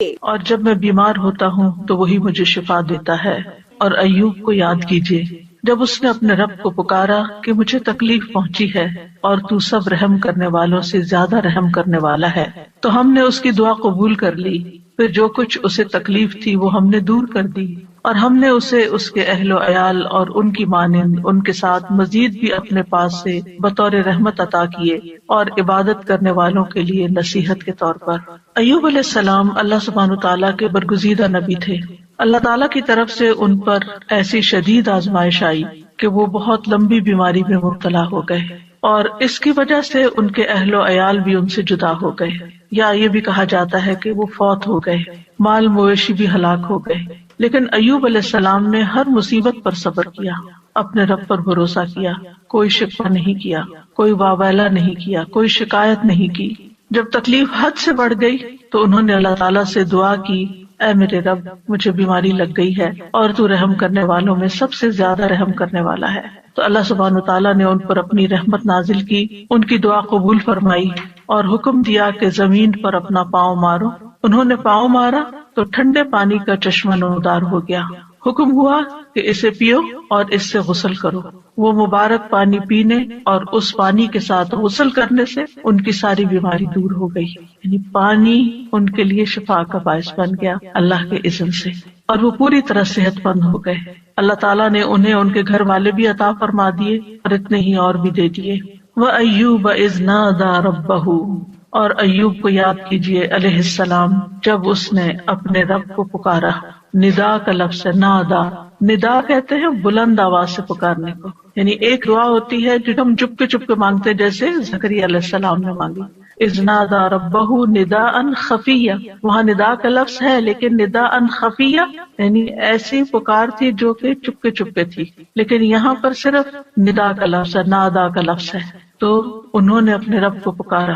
اور جب میں بیمار ہوتا ہوں تو وہی مجھے شفا دیتا ہے۔ اور ایوب کو یاد کیجیے جب اس نے اپنے رب کو پکارا کہ مجھے تکلیف پہنچی ہے اور تو سب رحم کرنے والوں سے زیادہ رحم کرنے والا ہے، تو ہم نے اس کی دعا قبول کر لی۔ پھر جو کچھ اسے تکلیف تھی وہ ہم نے دور کر دی، اور ہم نے اسے اس کے اہل و عیال اور ان کی مانند ان کے ساتھ مزید بھی اپنے پاس سے بطور رحمت عطا کیے اور عبادت کرنے والوں کے لیے نصیحت کے طور پر۔ ایوب علیہ السلام اللہ سبحانہ تعالیٰ کے برگزیدہ نبی تھے۔ اللہ تعالیٰ کی طرف سے ان پر ایسی شدید آزمائش آئی کہ وہ بہت لمبی بیماری میں مبتلا ہو گئے، اور اس کی وجہ سے ان کے اہل و عیال بھی ان سے جدا ہو گئے، یا یہ بھی کہا جاتا ہے کہ وہ فوت ہو گئے، مال مویشی بھی ہلاک ہو گئے۔ لیکن ایوب علیہ السلام نے ہر مصیبت پر صبر کیا، اپنے رب پر بھروسہ کیا، کوئی شکوہ نہیں کیا، کوئی واویلا نہیں کیا، کوئی شکایت نہیں کی۔ جب تکلیف حد سے بڑھ گئی تو انہوں نے اللہ تعالیٰ سے دعا کی، اے میرے رب، مجھے بیماری لگ گئی ہے اور تو رحم کرنے والوں میں سب سے زیادہ رحم کرنے والا ہے۔ تو اللہ سبحانہ وتعالیٰ نے ان پر اپنی رحمت نازل کی، ان کی دعا قبول فرمائی اور حکم دیا کہ زمین پر اپنا پاؤں مارو۔ انہوں نے پاؤں مارا تو ٹھنڈے پانی کا چشمہ نمودار ہو گیا۔ حکم ہوا کہ اسے پیو اور اس سے غسل کرو۔ وہ مبارک پانی پینے اور اس پانی کے ساتھ غسل کرنے سے ان کی ساری بیماری دور ہو گئی، یعنی پانی ان کے لیے شفا کا باعث بن گیا اللہ کے اذن سے، اور وہ پوری طرح صحت مند ہو گئے۔ اللہ تعالیٰ نے انہیں ان کے گھر والے بھی عطا فرما دیے اور اتنے ہی اور بھی دے دیے۔ وَأَيُّوبَ إِذْ نَادَىٰ رَبَّهُ، اور ایوب کو یاد کیجیے علیہ السلام جب اس نے اپنے رب کو پکارا۔ ندا کا لفظ ہے، نادا۔ ندا کہتے ہیں بلند آواز سے پکارنے کو، یعنی ایک دعا ہوتی ہے جو ہم چپ کے مانگتے، جیسے زکریا علیہ السلام نے مانگی، اذ نادا ربہ نداء خفیہ۔ وہاں ندا کا لفظ ہے لیکن نداء خفیہ یعنی ایسی پکار تھی جو کہ چپ کے تھی، لیکن یہاں پر صرف ندا کا لفظ ہے، نادا کا لفظ ہے۔ تو انہوں نے اپنے رب کو پکارا۔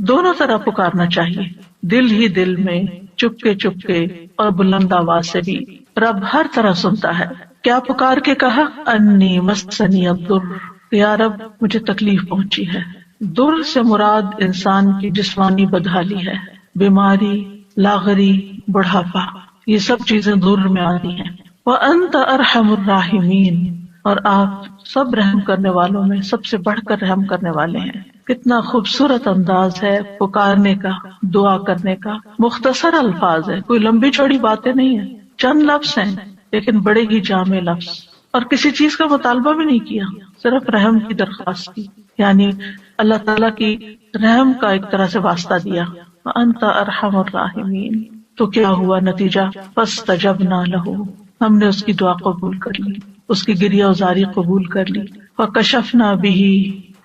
دونوں طرح پکارنا چاہیے، دل ہی دل میں، چپ کے اور بلند آواز سے بھی۔ رب ہر طرح سنتا ہے۔ کیا پکار کے کہا؟ انی مسنی الضر، یا رب مجھے تکلیف پہنچی ہے۔ در سے مراد انسان کی جسمانی بدحالی ہے، بیماری، لاغری، بڑھاپا، یہ سب چیزیں در میں آتی ہیں۔ وانت ارحم الراحمین، اور آپ سب رحم کرنے والوں میں سب سے بڑھ کر رحم کرنے والے ہیں۔ کتنا خوبصورت انداز ہے پکارنے کا، دعا کرنے کا۔ مختصر الفاظ ہے، کوئی لمبی چوڑی باتیں نہیں ہیں، چند لفظ ہیں لیکن بڑے ہی جامع لفظ، اور کسی چیز کا مطالبہ بھی نہیں کیا، صرف رحم کی درخواست کی، یعنی اللہ تعالیٰ کی رحم کا ایک طرح سے واسطہ دیا۔ وانت ارحم الراحمین۔ تو کیا ہوا نتیجہ؟ فاستجبنا لہ، ہم نے اس کی دعا قبول کر لی، اس کی گریہ وزاری قبول کر لی۔ فکشفنا بہ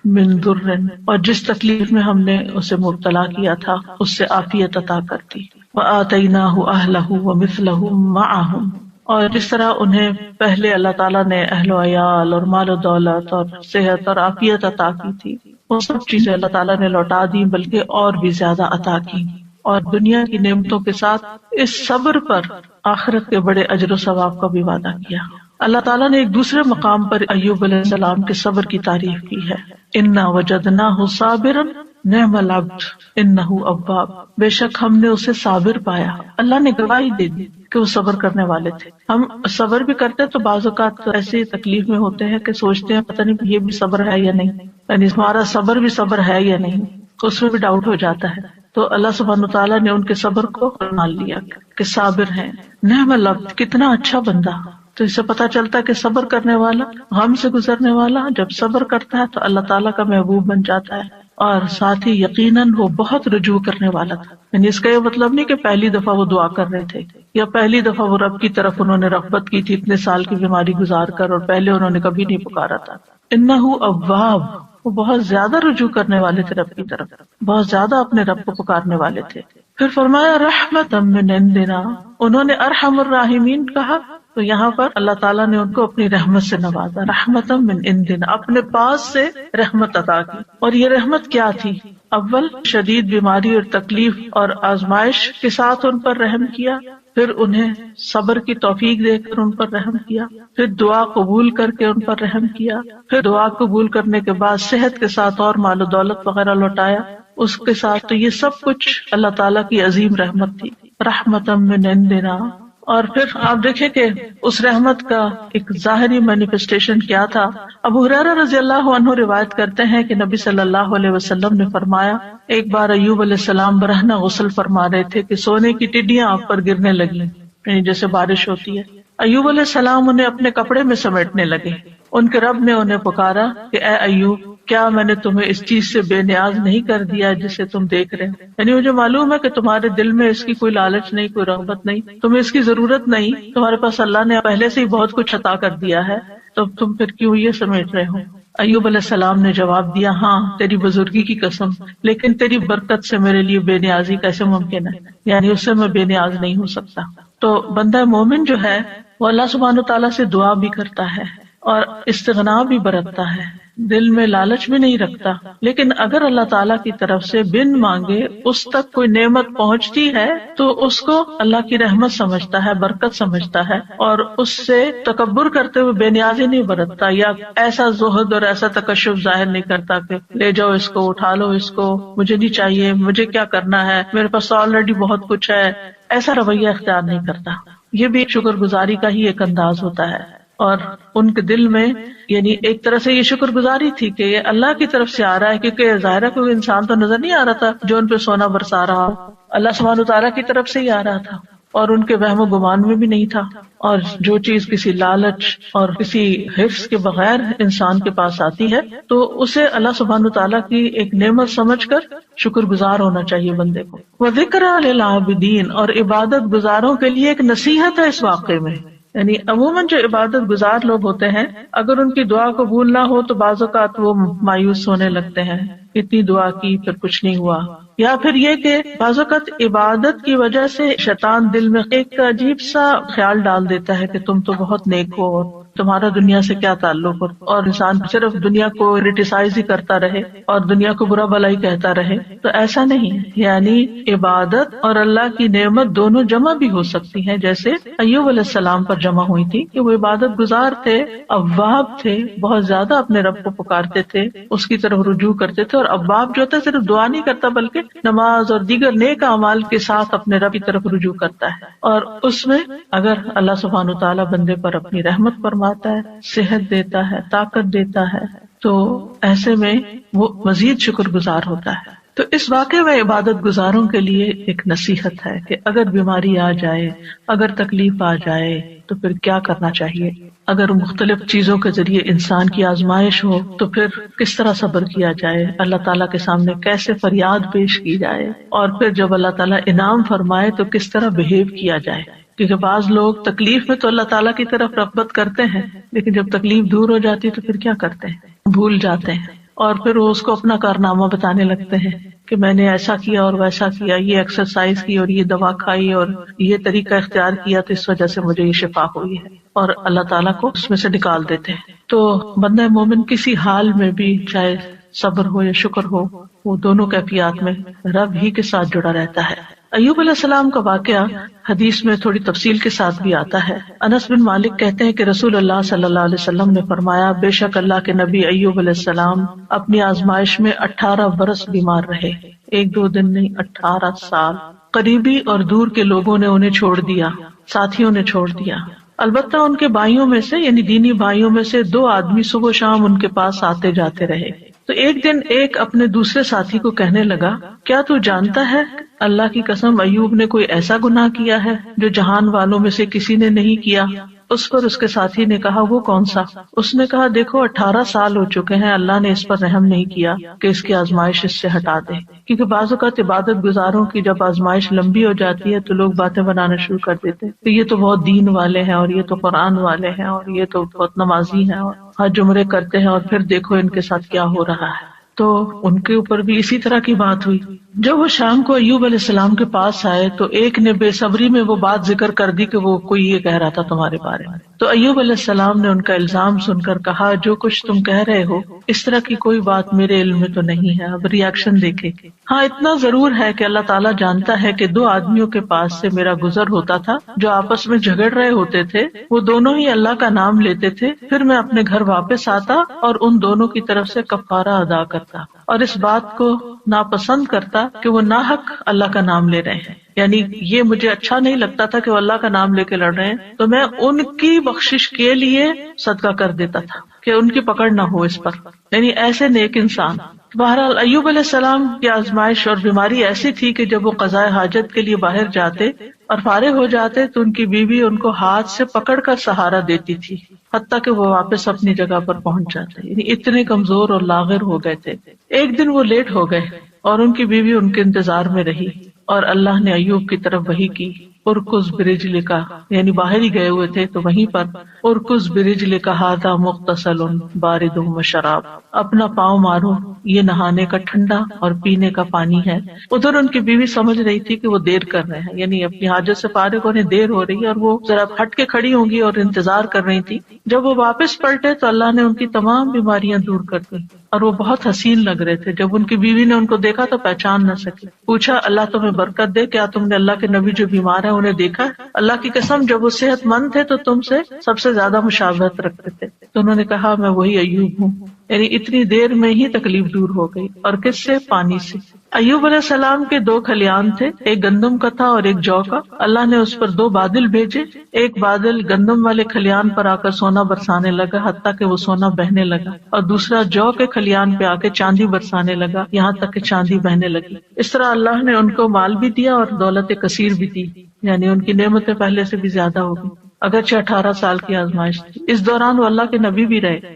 من ضر، اور جس تکلیف میں ہم نے اسے مبتلا کیا تھا اس سے عافیت عطا کر دی۔ وآتیناہ اہلہ ومثلہم معہم، اور جس طرح انہیں پہلے اللہ تعالیٰ نے اہل و عیال اور مال و دولت اور صحت اور عافیت عطا کی تھی، وہ سب چیزیں اللہ تعالیٰ نے لوٹا دی، بلکہ اور بھی زیادہ عطا کی، اور دنیا کی نعمتوں کے ساتھ اس صبر پر آخرت کے بڑے اجر و ثواب کا بھی وعدہ کیا۔ اللہ تعالیٰ نے ایک دوسرے مقام پر ایوب علیہ السلام کے صبر کی تعریف کی ہے، انا وجدناہ صابرا نعم العبد انہ اواب، بے شک ہم نے اسے صابر پایا۔ اللہ نے گواہی دے دی کہ وہ صبر کرنے والے تھے۔ ہم صبر بھی کرتے تو بعض اوقات ایسی تکلیف میں ہوتے ہیں کہ سوچتے ہیں پتہ نہیں یہ بھی صبر ہے یا نہیں، یعنی ہمارا صبر بھی صبر ہے یا نہیں، اس میں بھی ڈاؤٹ ہو جاتا ہے۔ تو اللہ سبحانہ تعالیٰ نے ان کے صبر کو مان لیا کہ صابر ہیں۔ نعم العبد، کتنا اچھا بندہ۔ تو اس سے پتہ چلتا ہے کہ صبر کرنے والا، غم سے گزرنے والا جب صبر کرتا ہے تو اللہ تعالیٰ کا محبوب بن جاتا ہے، اور ساتھ ہی یقیناً وہ بہت رجوع کرنے والا تھا۔ یعنی اس کا یہ مطلب نہیں کہ پہلی دفعہ وہ دعا کر رہے تھے یا پہلی دفعہ وہ رب کی طرف انہوں نے رغبت کی تھی اتنے سال کی بیماری گزار کر، اور پہلے انہوں نے کبھی نہیں پکارا تھا۔ انہ اواب، وہ بہت زیادہ رجوع کرنے والے تھے رب کی طرف، بہت زیادہ اپنے رب کو پکارنے والے تھے۔ پھر فرمایا رحمتا من عندنا، انہوں نے ارحم الراحمین کہا تو یہاں پر اللہ تعالیٰ نے ان کو اپنی رحمت سے نوازا، رحمتا من عندنا، اپنے پاس سے رحمت عطا کی۔ اور یہ رحمت کیا تھی؟ اول شدید بیماری اور تکلیف اور آزمائش کے ساتھ ان پر رحم کیا، پھر انہیں صبر کی توفیق دے کر ان پر رحم کیا، پھر دعا قبول کر کے ان پر رحم کیا، پھر دعا قبول کرنے کے بعد صحت کے ساتھ اور مال و دولت وغیرہ لوٹایا اس کے ساتھ۔ تو یہ سب کچھ اللہ تعالیٰ کی عظیم رحمت تھی۔ رحمتم من عندنا. اور پھر آپ دیکھیں کہ اس رحمت کا ایک ظاہری مینیفیسٹیشن کیا تھا. ابو ہریرہ رضی اللہ عنہ روایت کرتے ہیں کہ نبی صلی اللہ علیہ وسلم نے فرمایا، ایک بار ایوب علیہ السلام برہنہ غسل فرما رہے تھے کہ سونے کی ٹڈیاں آپ پر گرنے لگیں، یعنی جیسے بارش ہوتی ہے. ایوب علیہ السلام انہیں اپنے کپڑے میں سمیٹنے لگے. ان کے رب نے انہیں پکارا کہ اے ایوب، کیا میں نے تمہیں اس چیز سے بے نیاز نہیں کر دیا جسے تم دیکھ رہے ہو؟ یعنی مجھے معلوم ہے کہ تمہارے دل میں اس کی کوئی لالچ نہیں، کوئی رغبت نہیں، تمہیں اس کی ضرورت نہیں، تمہارے پاس اللہ نے پہلے سے ہی بہت کچھ عطا کر دیا ہے، تو تم پھر کیوں یہ سمیٹ رہے ہو؟ ایوب علیہ السلام نے جواب دیا، ہاں تیری بزرگی کی قسم، لیکن تیری برکت سے میرے لیے بے نیازی کیسے ممکن ہے، یعنی اس سے میں بے نیاز نہیں ہو سکتا. تو بندہ مومن جو ہے وہ اللہ سبحانہ تعالیٰ سے دعا بھی کرتا ہے اور استغنا بھی برتتا ہے، دل میں لالچ بھی نہیں رکھتا، لیکن اگر اللہ تعالیٰ کی طرف سے بن مانگے اس تک کوئی نعمت پہنچتی ہے تو اس کو اللہ کی رحمت سمجھتا ہے، برکت سمجھتا ہے، اور اس سے تکبر کرتے ہوئے بے نیازی نہیں برتتا یا ایسا زہد اور ایسا تکشف ظاہر نہیں کرتا کہ لے جاؤ اس کو، اٹھا لو اس کو، مجھے نہیں چاہیے، مجھے کیا کرنا ہے، میرے پاس آلریڈی بہت کچھ ہے، ایسا رویہ اختیار نہیں کرتا. یہ بھی شکر گزاری کا ہی ایک انداز ہوتا ہے. اور ان کے دل میں یعنی ایک طرح سے یہ شکر گزاری تھی کہ یہ اللہ کی طرف سے آ رہا ہے، کیونکہ ظاہر ہے کوئی انسان تو نظر نہیں آ رہا تھا جو ان پہ سونا برسا رہا، اللہ سبحانہ تعالیٰ کی طرف سے ہی آ رہا تھا، اور ان کے وہم و گمان میں بھی نہیں تھا. اور جو چیز کسی لالچ اور کسی حفظ کے بغیر انسان کے پاس آتی ہے تو اسے اللہ سبحانہ تعالیٰ کی ایک نعمت سمجھ کر شکر گزار ہونا چاہیے بندے کو. وَذِكْرَىٰ لِلْعَابِدِينَ، اور عبادت گزاروں کے لیے ایک نصیحت ہے اس واقعے میں. یعنی عموماً جو عبادت گزار لوگ ہوتے ہیں اگر ان کی دعا قبول نہ ہو تو بعض اوقات وہ مایوس ہونے لگتے ہیں، اتنی دعا کی پھر کچھ نہیں ہوا، یا پھر یہ کہ بعض اوقات عبادت کی وجہ سے شیطان دل میں ایک عجیب سا خیال ڈال دیتا ہے کہ تم تو بہت نیک ہو اور تمہارا دنیا سے کیا تعلق، اور انسان صرف دنیا کو کریٹیسائز ہی کرتا رہے اور دنیا کو برا بھلا ہی کہتا رہے. تو ایسا نہیں ہے، یعنی عبادت اور اللہ کی نعمت دونوں جمع بھی ہو سکتی ہیں، جیسے ایوب علیہ السلام پر جمع ہوئی تھی کہ وہ عبادت گزار تھے، اواب تھے، بہت زیادہ اپنے رب کو پکارتے تھے، اس کی طرف رجوع کرتے تھے. اور اواب جو ہوتا ہے صرف دعا نہیں کرتا بلکہ نماز اور دیگر نیک اعمال کے ساتھ اپنے رب کی طرف رجوع کرتا ہے. اور اس میں اگر اللہ سبحانہ تعالیٰ بندے پر اپنی رحمت فرماتا ہے، صحت دیتا ہے، طاقت دیتا ہے، تو ایسے میں وہ مزید شکر گزار ہوتا ہے. تو اس واقعے میں عبادت گزاروں کے لیے ایک نصیحت ہے کہ اگر بیماری آ جائے، اگر تکلیف آ جائے تو پھر کیا کرنا چاہیے. اگر مختلف چیزوں کے ذریعے انسان کی آزمائش ہو تو پھر کس طرح صبر کیا جائے، اللہ تعالیٰ کے سامنے کیسے فریاد پیش کی جائے، اور پھر جب اللہ تعالیٰ انعام فرمائے تو کس طرح بہیو کیا جائے. کیونکہ بعض لوگ تکلیف میں تو اللہ تعالیٰ کی طرف رغبت کرتے ہیں، لیکن جب تکلیف دور ہو جاتی ہے تو پھر کیا کرتے ہیں، بھول جاتے ہیں، اور پھر وہ اس کو اپنا کارنامہ بتانے لگتے ہیں کہ میں نے ایسا کیا اور ویسا کیا، یہ ایکسرسائز کی اور یہ دوا کھائی اور یہ طریقہ اختیار کیا تو اس وجہ سے مجھے یہ شفا ہوئی ہے، اور اللہ تعالیٰ کو اس میں سے نکال دیتے ہیں. تو بندہ مومن کسی حال میں بھی، چاہے صبر ہو یا شکر ہو، وہ دونوں کیفیات میں رب ہی کے ساتھ جڑا رہتا ہے. ایوب علیہ السلام کا واقعہ حدیث میں تھوڑی تفصیل کے ساتھ بھی آتا ہے. انس بن مالک کہتے ہیں کہ رسول اللہ صلی اللہ علیہ وسلم نے فرمایا، بے شک اللہ کے نبی ایوب علیہ السلام اپنی آزمائش میں 18 برس بیمار رہے، 1-2 دن نہیں، 18 سال. قریبی اور دور کے لوگوں نے انہیں چھوڑ دیا، ساتھیوں نے چھوڑ دیا. البتہ ان کے بھائیوں میں سے یعنی دینی بھائیوں میں سے 2 آدمی صبح و شام ان کے پاس آتے جاتے رہے. تو ایک دن ایک اپنے دوسرے ساتھی کو کہنے لگا، کیا تو جانتا ہے اللہ کی قسم ایوب نے کوئی ایسا گناہ کیا ہے جو جہان والوں میں سے کسی نے نہیں کیا؟ اس پر اس کے ساتھی نے کہا، وہ کون سا؟ اس نے کہا، دیکھو 18 سال ہو چکے ہیں، اللہ نے اس پر رحم نہیں کیا کہ اس کی آزمائش اس سے ہٹا دے. کیونکہ بعض اوقات عبادت گزاروں کی جب آزمائش لمبی ہو جاتی ہے تو لوگ باتیں بنانا شروع کر دیتے ہیں کہ یہ تو بہت دین والے ہیں، اور یہ تو قرآن والے ہیں، اور یہ تو بہت نمازی ہیں، اور حج عمرے کرتے ہیں، اور پھر دیکھو ان کے ساتھ کیا ہو رہا ہے. تو ان کے اوپر بھی اسی طرح کی بات ہوئی. جب وہ شام کو ایوب علیہ السلام کے پاس آئے تو ایک نے بے صبری میں وہ بات ذکر کر دی کہ وہ کوئی یہ کہہ رہا تھا تمہارے بارے میں. تو ایوب علیہ السلام نے ان کا الزام سن کر کہا، جو کچھ تم کہہ رہے ہو اس طرح کی کوئی بات میرے علم میں تو نہیں ہے. اب ریاکشن دیکھیں. ہاں اتنا ضرور ہے کہ اللہ تعالیٰ جانتا ہے کہ 2 آدمیوں کے پاس سے میرا گزر ہوتا تھا جو آپس میں جھگڑ رہے ہوتے تھے، وہ دونوں ہی اللہ کا نام لیتے تھے، پھر میں اپنے گھر واپس آتا اور ان دونوں کی طرف سے کفارہ ادا کرتا، اور اس بات کو ناپسند کرتا کہ وہ ناحق اللہ کا نام لے رہے ہیں، یعنی یہ مجھے اچھا نہیں لگتا تھا کہ وہ اللہ کا نام لے کے لڑ رہے ہیں، تو میں ان کی بخشش کے لیے صدقہ کر دیتا تھا کہ ان کی پکڑ نہ ہو اس پر، یعنی ایسے نیک انسان۔ بہرحال ایوب علیہ السلام کی آزمائش اور بیماری ایسی تھی کہ جب وہ قضاء حاجت کے لیے باہر جاتے اور فارغ ہو جاتے تو ان کی بیوی ان کو ہاتھ سے پکڑ کر سہارا دیتی تھی حتیٰ کہ وہ واپس اپنی جگہ پر پہنچ جاتے، یعنی اتنے کمزور اور لاغر ہو گئے تھے۔ ایک دن وہ لیٹ ہو گئے اور ان کی بیوی ان کے انتظار میں رہی، اور اللہ نے ایوب کی طرف وحی کی، ارکز برجلک، یعنی باہر ہی گئے ہوئے تھے تو وہیں پر ارکز برجلک ھذا مغتسل بارد وشراب، اپنا پاؤں مارو، یہ نہانے کا ٹھنڈا اور پینے کا پانی ہے۔ ادھر ان کی بیوی سمجھ رہی تھی کہ وہ دیر کر رہے ہیں، یعنی اپنی حاجت سے فارغ ہونے دیر ہو رہی ہے، اور وہ ذرا ہٹ کے کھڑی ہوں گی اور انتظار کر رہی تھی۔ جب وہ واپس پلٹے تو اللہ نے ان کی تمام بیماریاں دور کر دی، اور وہ بہت حسین لگ رہے تھے۔ جب ان کی بیوی نے ان کو دیکھا تو پہچان نہ سکی، پوچھا اللہ تمہیں برکت دے، کیا تم نے اللہ کے نبی جو بیمار ہیں انہیں دیکھا؟ اللہ کی قسم جب وہ صحت مند تھے تو تم سے سب سے زیادہ مشابہت رکھتے تھے۔ تو انہوں نے کہا میں وہی ایوب ہوں، یعنی اتنی دیر میں ہی تکلیف دور ہو گئی۔ اور کس سے؟ پانی سے۔ ایوب علیہ السلام کے 2 کھلیان تھے، ایک گندم کا تھا اور ایک جو کا۔ اللہ نے اس پر 2 بادل بھیجے، ایک بادل گندم والے کھلیان پر آ کر سونا برسانے لگا حتیٰ کہ وہ سونا بہنے لگا، اور دوسرا جو کے کھلیان پہ آ کے چاندی برسانے لگا یہاں تک کہ چاندی بہنے لگی۔ اس طرح اللہ نے ان کو مال بھی دیا اور دولت کثیر بھی دی، یعنی ان کی نعمتیں پہلے سے بھی زیادہ ہو گئی، اگرچہ 18 سال کی آزمائش تھی۔ اس دوران وہ اللہ کے نبی بھی رہے،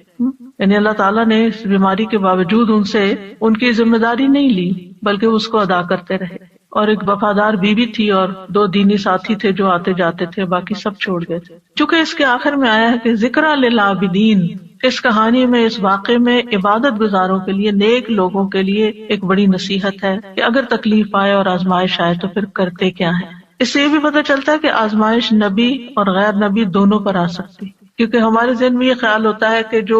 یعنی اللہ تعالیٰ نے اس بیماری کے باوجود ان سے ان کی ذمہ داری نہیں لی بلکہ اس کو ادا کرتے رہے۔ اور ایک وفادار بیوی تھی اور 2 دینی ساتھی تھے جو آتے جاتے تھے، باقی سب چھوڑ گئے تھے۔ چونکہ اس کے آخر میں آیا ہے کہ ذکر للعابدین، اس کہانی میں، اس واقعے میں عبادت گزاروں کے لیے، نیک لوگوں کے لیے ایک بڑی نصیحت ہے کہ اگر تکلیف آئے اور آزمائش آئے تو پھر کرتے کیا ہیں۔ اس سے یہ بھی پتہ چلتا ہے کہ آزمائش نبی اور غیر نبی دونوں پر آ سکتی، کیونکہ ہمارے ذہن میں یہ خیال ہوتا ہے کہ جو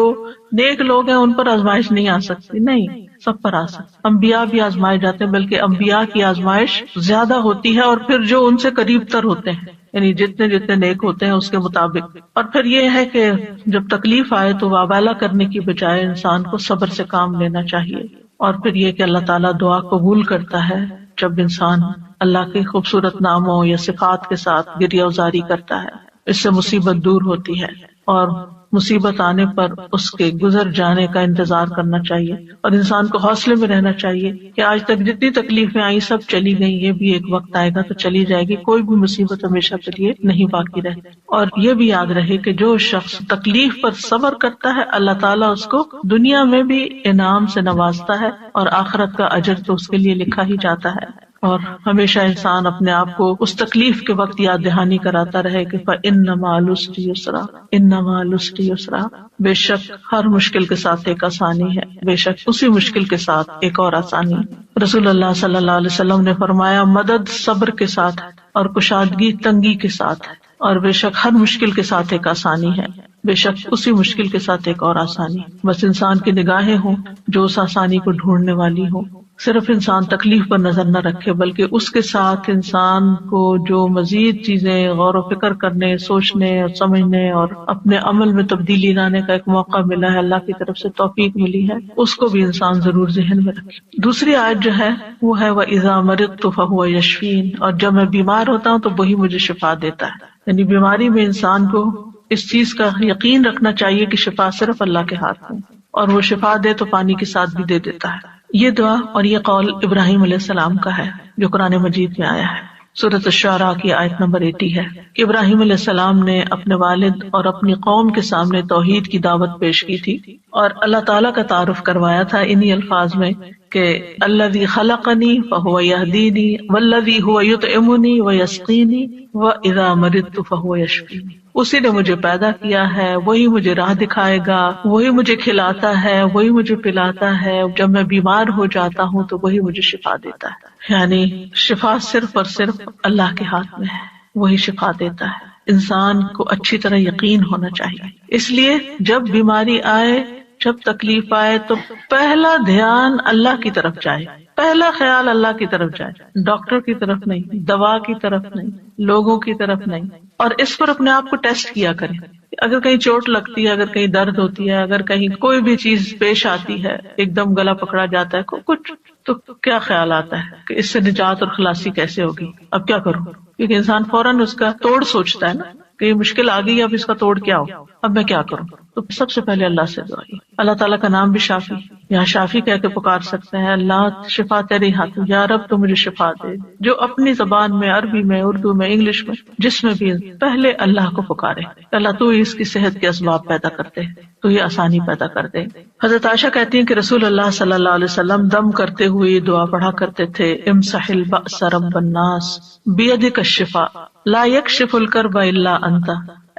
نیک لوگ ہیں ان پر آزمائش نہیں آ سکتی، نہیں، سب پر آ سکتی۔ انبیاء بھی آزمائے جاتے ہیں، بلکہ انبیاء کی آزمائش زیادہ ہوتی ہے، اور پھر جو ان سے قریب تر ہوتے ہیں، یعنی جتنے جتنے نیک ہوتے ہیں اس کے مطابق۔ اور پھر یہ ہے کہ جب تکلیف آئے تو وابالہ کرنے کی بجائے انسان کو صبر سے کام لینا چاہیے، اور پھر یہ کہ اللہ تعالیٰ دعا قبول کرتا ہے جب انسان اللہ کے خوبصورت ناموں یا صفات کے ساتھ گریہ وزاری کرتا ہے، اس سے مصیبت دور ہوتی ہے، اور مصیبت آنے پر اس کے گزر جانے کا انتظار کرنا چاہیے، اور انسان کو حوصلے میں رہنا چاہیے کہ آج تک جتنی تکلیفیں آئی سب چلی گئی، یہ بھی ایک وقت آئے گا تو چلی جائے گی، کوئی بھی مصیبت ہمیشہ کے لیے نہیں باقی رہتی۔ اور یہ بھی یاد رہے کہ جو شخص تکلیف پر صبر کرتا ہے اللہ تعالیٰ اس کو دنیا میں بھی انعام سے نوازتا ہے، اور آخرت کا اجر تو اس کے لیے لکھا ہی جاتا ہے۔ اور ہمیشہ انسان اپنے آپ کو اس تکلیف کے وقت یاد دہانی کراتا رہے کہ فَإِنَّ مَعَ الْعُسْرِ يُسْرًا، إِنَّ مَعَ الْعُسْرِ يُسْرًا، بے شک ہر مشکل کے ساتھ ایک آسانی ہے، بے شک اسی مشکل کے ساتھ ایک اور آسانی ہے۔ رسول اللہ صلی اللہ علیہ وسلم نے فرمایا مدد صبر کے ساتھ اور کشادگی تنگی کے ساتھ، اور بے شک ہر مشکل کے ساتھ ایک آسانی ہے، بے شک اسی مشکل کے ساتھ ایک اور آسانی۔ بس انسان کی نگاہیں ہوں جو اس آسانی کو ڈھونڈنے والی ہوں، صرف انسان تکلیف پر نظر نہ رکھے بلکہ اس کے ساتھ انسان کو جو مزید چیزیں غور و فکر کرنے، سوچنے اور سمجھنے اور اپنے عمل میں تبدیلی لانے کا ایک موقع ملا ہے، اللہ کی طرف سے توفیق ملی ہے، اس کو بھی انسان ضرور ذہن میں رکھے۔ دوسری آیت جو ہے وہ ہے وَإِذَا مَرِضْتُ فَهُوَ يَشْفِينِ، اور جب میں بیمار ہوتا ہوں تو وہی مجھے شفا دیتا ہے۔ یعنی بیماری میں انسان کو اس چیز کا یقین رکھنا چاہیے کہ شفا صرف اللہ کے ہاتھ میں، اور وہ شفا دے تو پانی کے ساتھ بھی دے دیتا ہے۔ یہ دعا اور یہ قول ابراہیم علیہ السلام کا ہے جو قرآن مجید میں آیا ہے۔ سورۃ الشعراء کی آیت نمبر 80 ہے کہ ابراہیم علیہ السلام نے اپنے والد اور اپنی قوم کے سامنے توحید کی دعوت پیش کی تھی، اور اللہ تعالیٰ کا تعارف کروایا تھا انہی الفاظ میں کہ الذی خلقنی فہو یہدینی والذی هو یطعمنی ویسقینی واذا مرضت فہو یشفینی، اسی نے مجھے پیدا کیا ہے، وہی مجھے راہ دکھائے گا، وہی مجھے کھلاتا ہے، وہی مجھے پلاتا ہے، جب میں بیمار ہو جاتا ہوں تو وہی مجھے شفا دیتا ہے۔ یعنی شفا صرف اور صرف اللہ کے ہاتھ میں ہے، وہی شفا دیتا ہے۔ انسان کو اچھی طرح یقین ہونا چاہیے، اس لیے جب بیماری آئے، جب تکلیف آئے تو پہلا دھیان اللہ کی طرف جائے، پہلا خیال اللہ کی طرف جائے، ڈاکٹر کی طرف نہیں، دوا کی طرف نہیں، لوگوں کی طرف نہیں، اور اس پر اپنے آپ کو ٹیسٹ کیا کریں۔ اگر کہیں چوٹ لگتی ہے، اگر کہیں درد ہوتی ہے، اگر کہیں کوئی بھی چیز پیش آتی ہے، ایک دم گلا پکڑا جاتا ہے، کچھ تو کیا خیال آتا ہے کہ اس سے نجات اور خلاصی کیسے ہوگی؟ اب کیا کروں؟ کیونکہ انسان فوراً اس کا توڑ سوچتا ہے نا کہ یہ مشکل آ گئی، اب اس کا توڑ کیا ہو، اب میں کیا کروں؟ تو سب سے پہلے اللہ سے دعا، اللہ تعالیٰ کا نام بھی شافی، یہاں شافی کہہ کے پکار سکتے ہیں، اللہ شفا تیرے ہاتھ میں، یا رب تو مجھے شفا دے. جو اپنی زبان میں، عربی میں، اردو میں، انگلش میں، جس میں بھی پہلے اللہ کو پکارے، اللہ تو اس کی صحت کے اسباب پیدا کرتے، تو یہ آسانی پیدا کر دے. حضرت عائشہ کہتی ہیں کہ رسول اللہ صلی اللہ علیہ وسلم دم کرتے ہوئے یہ دعا پڑھا کرتے تھے، امسح البأس رب الناس بیدک الشفاء لا یکشف الکرب الا انت.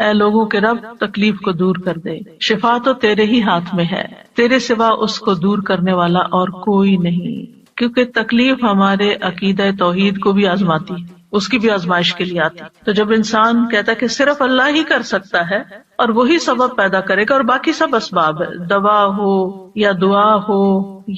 اے لوگوں کے رب، تکلیف کو دور کر دے، شفا تو تیرے ہی ہاتھ میں ہے، تیرے سوا اس کو دور کرنے والا اور کوئی نہیں. کیونکہ تکلیف ہمارے عقیدہ توحید کو بھی آزماتی ہے، اس کی بھی آزمائش کے لیے آتی. تو جب انسان کہتا ہے کہ صرف اللہ ہی کر سکتا ہے اور وہی سبب پیدا کرے گا اور باقی سب اسباب ہے، دوا ہو یا دعا ہو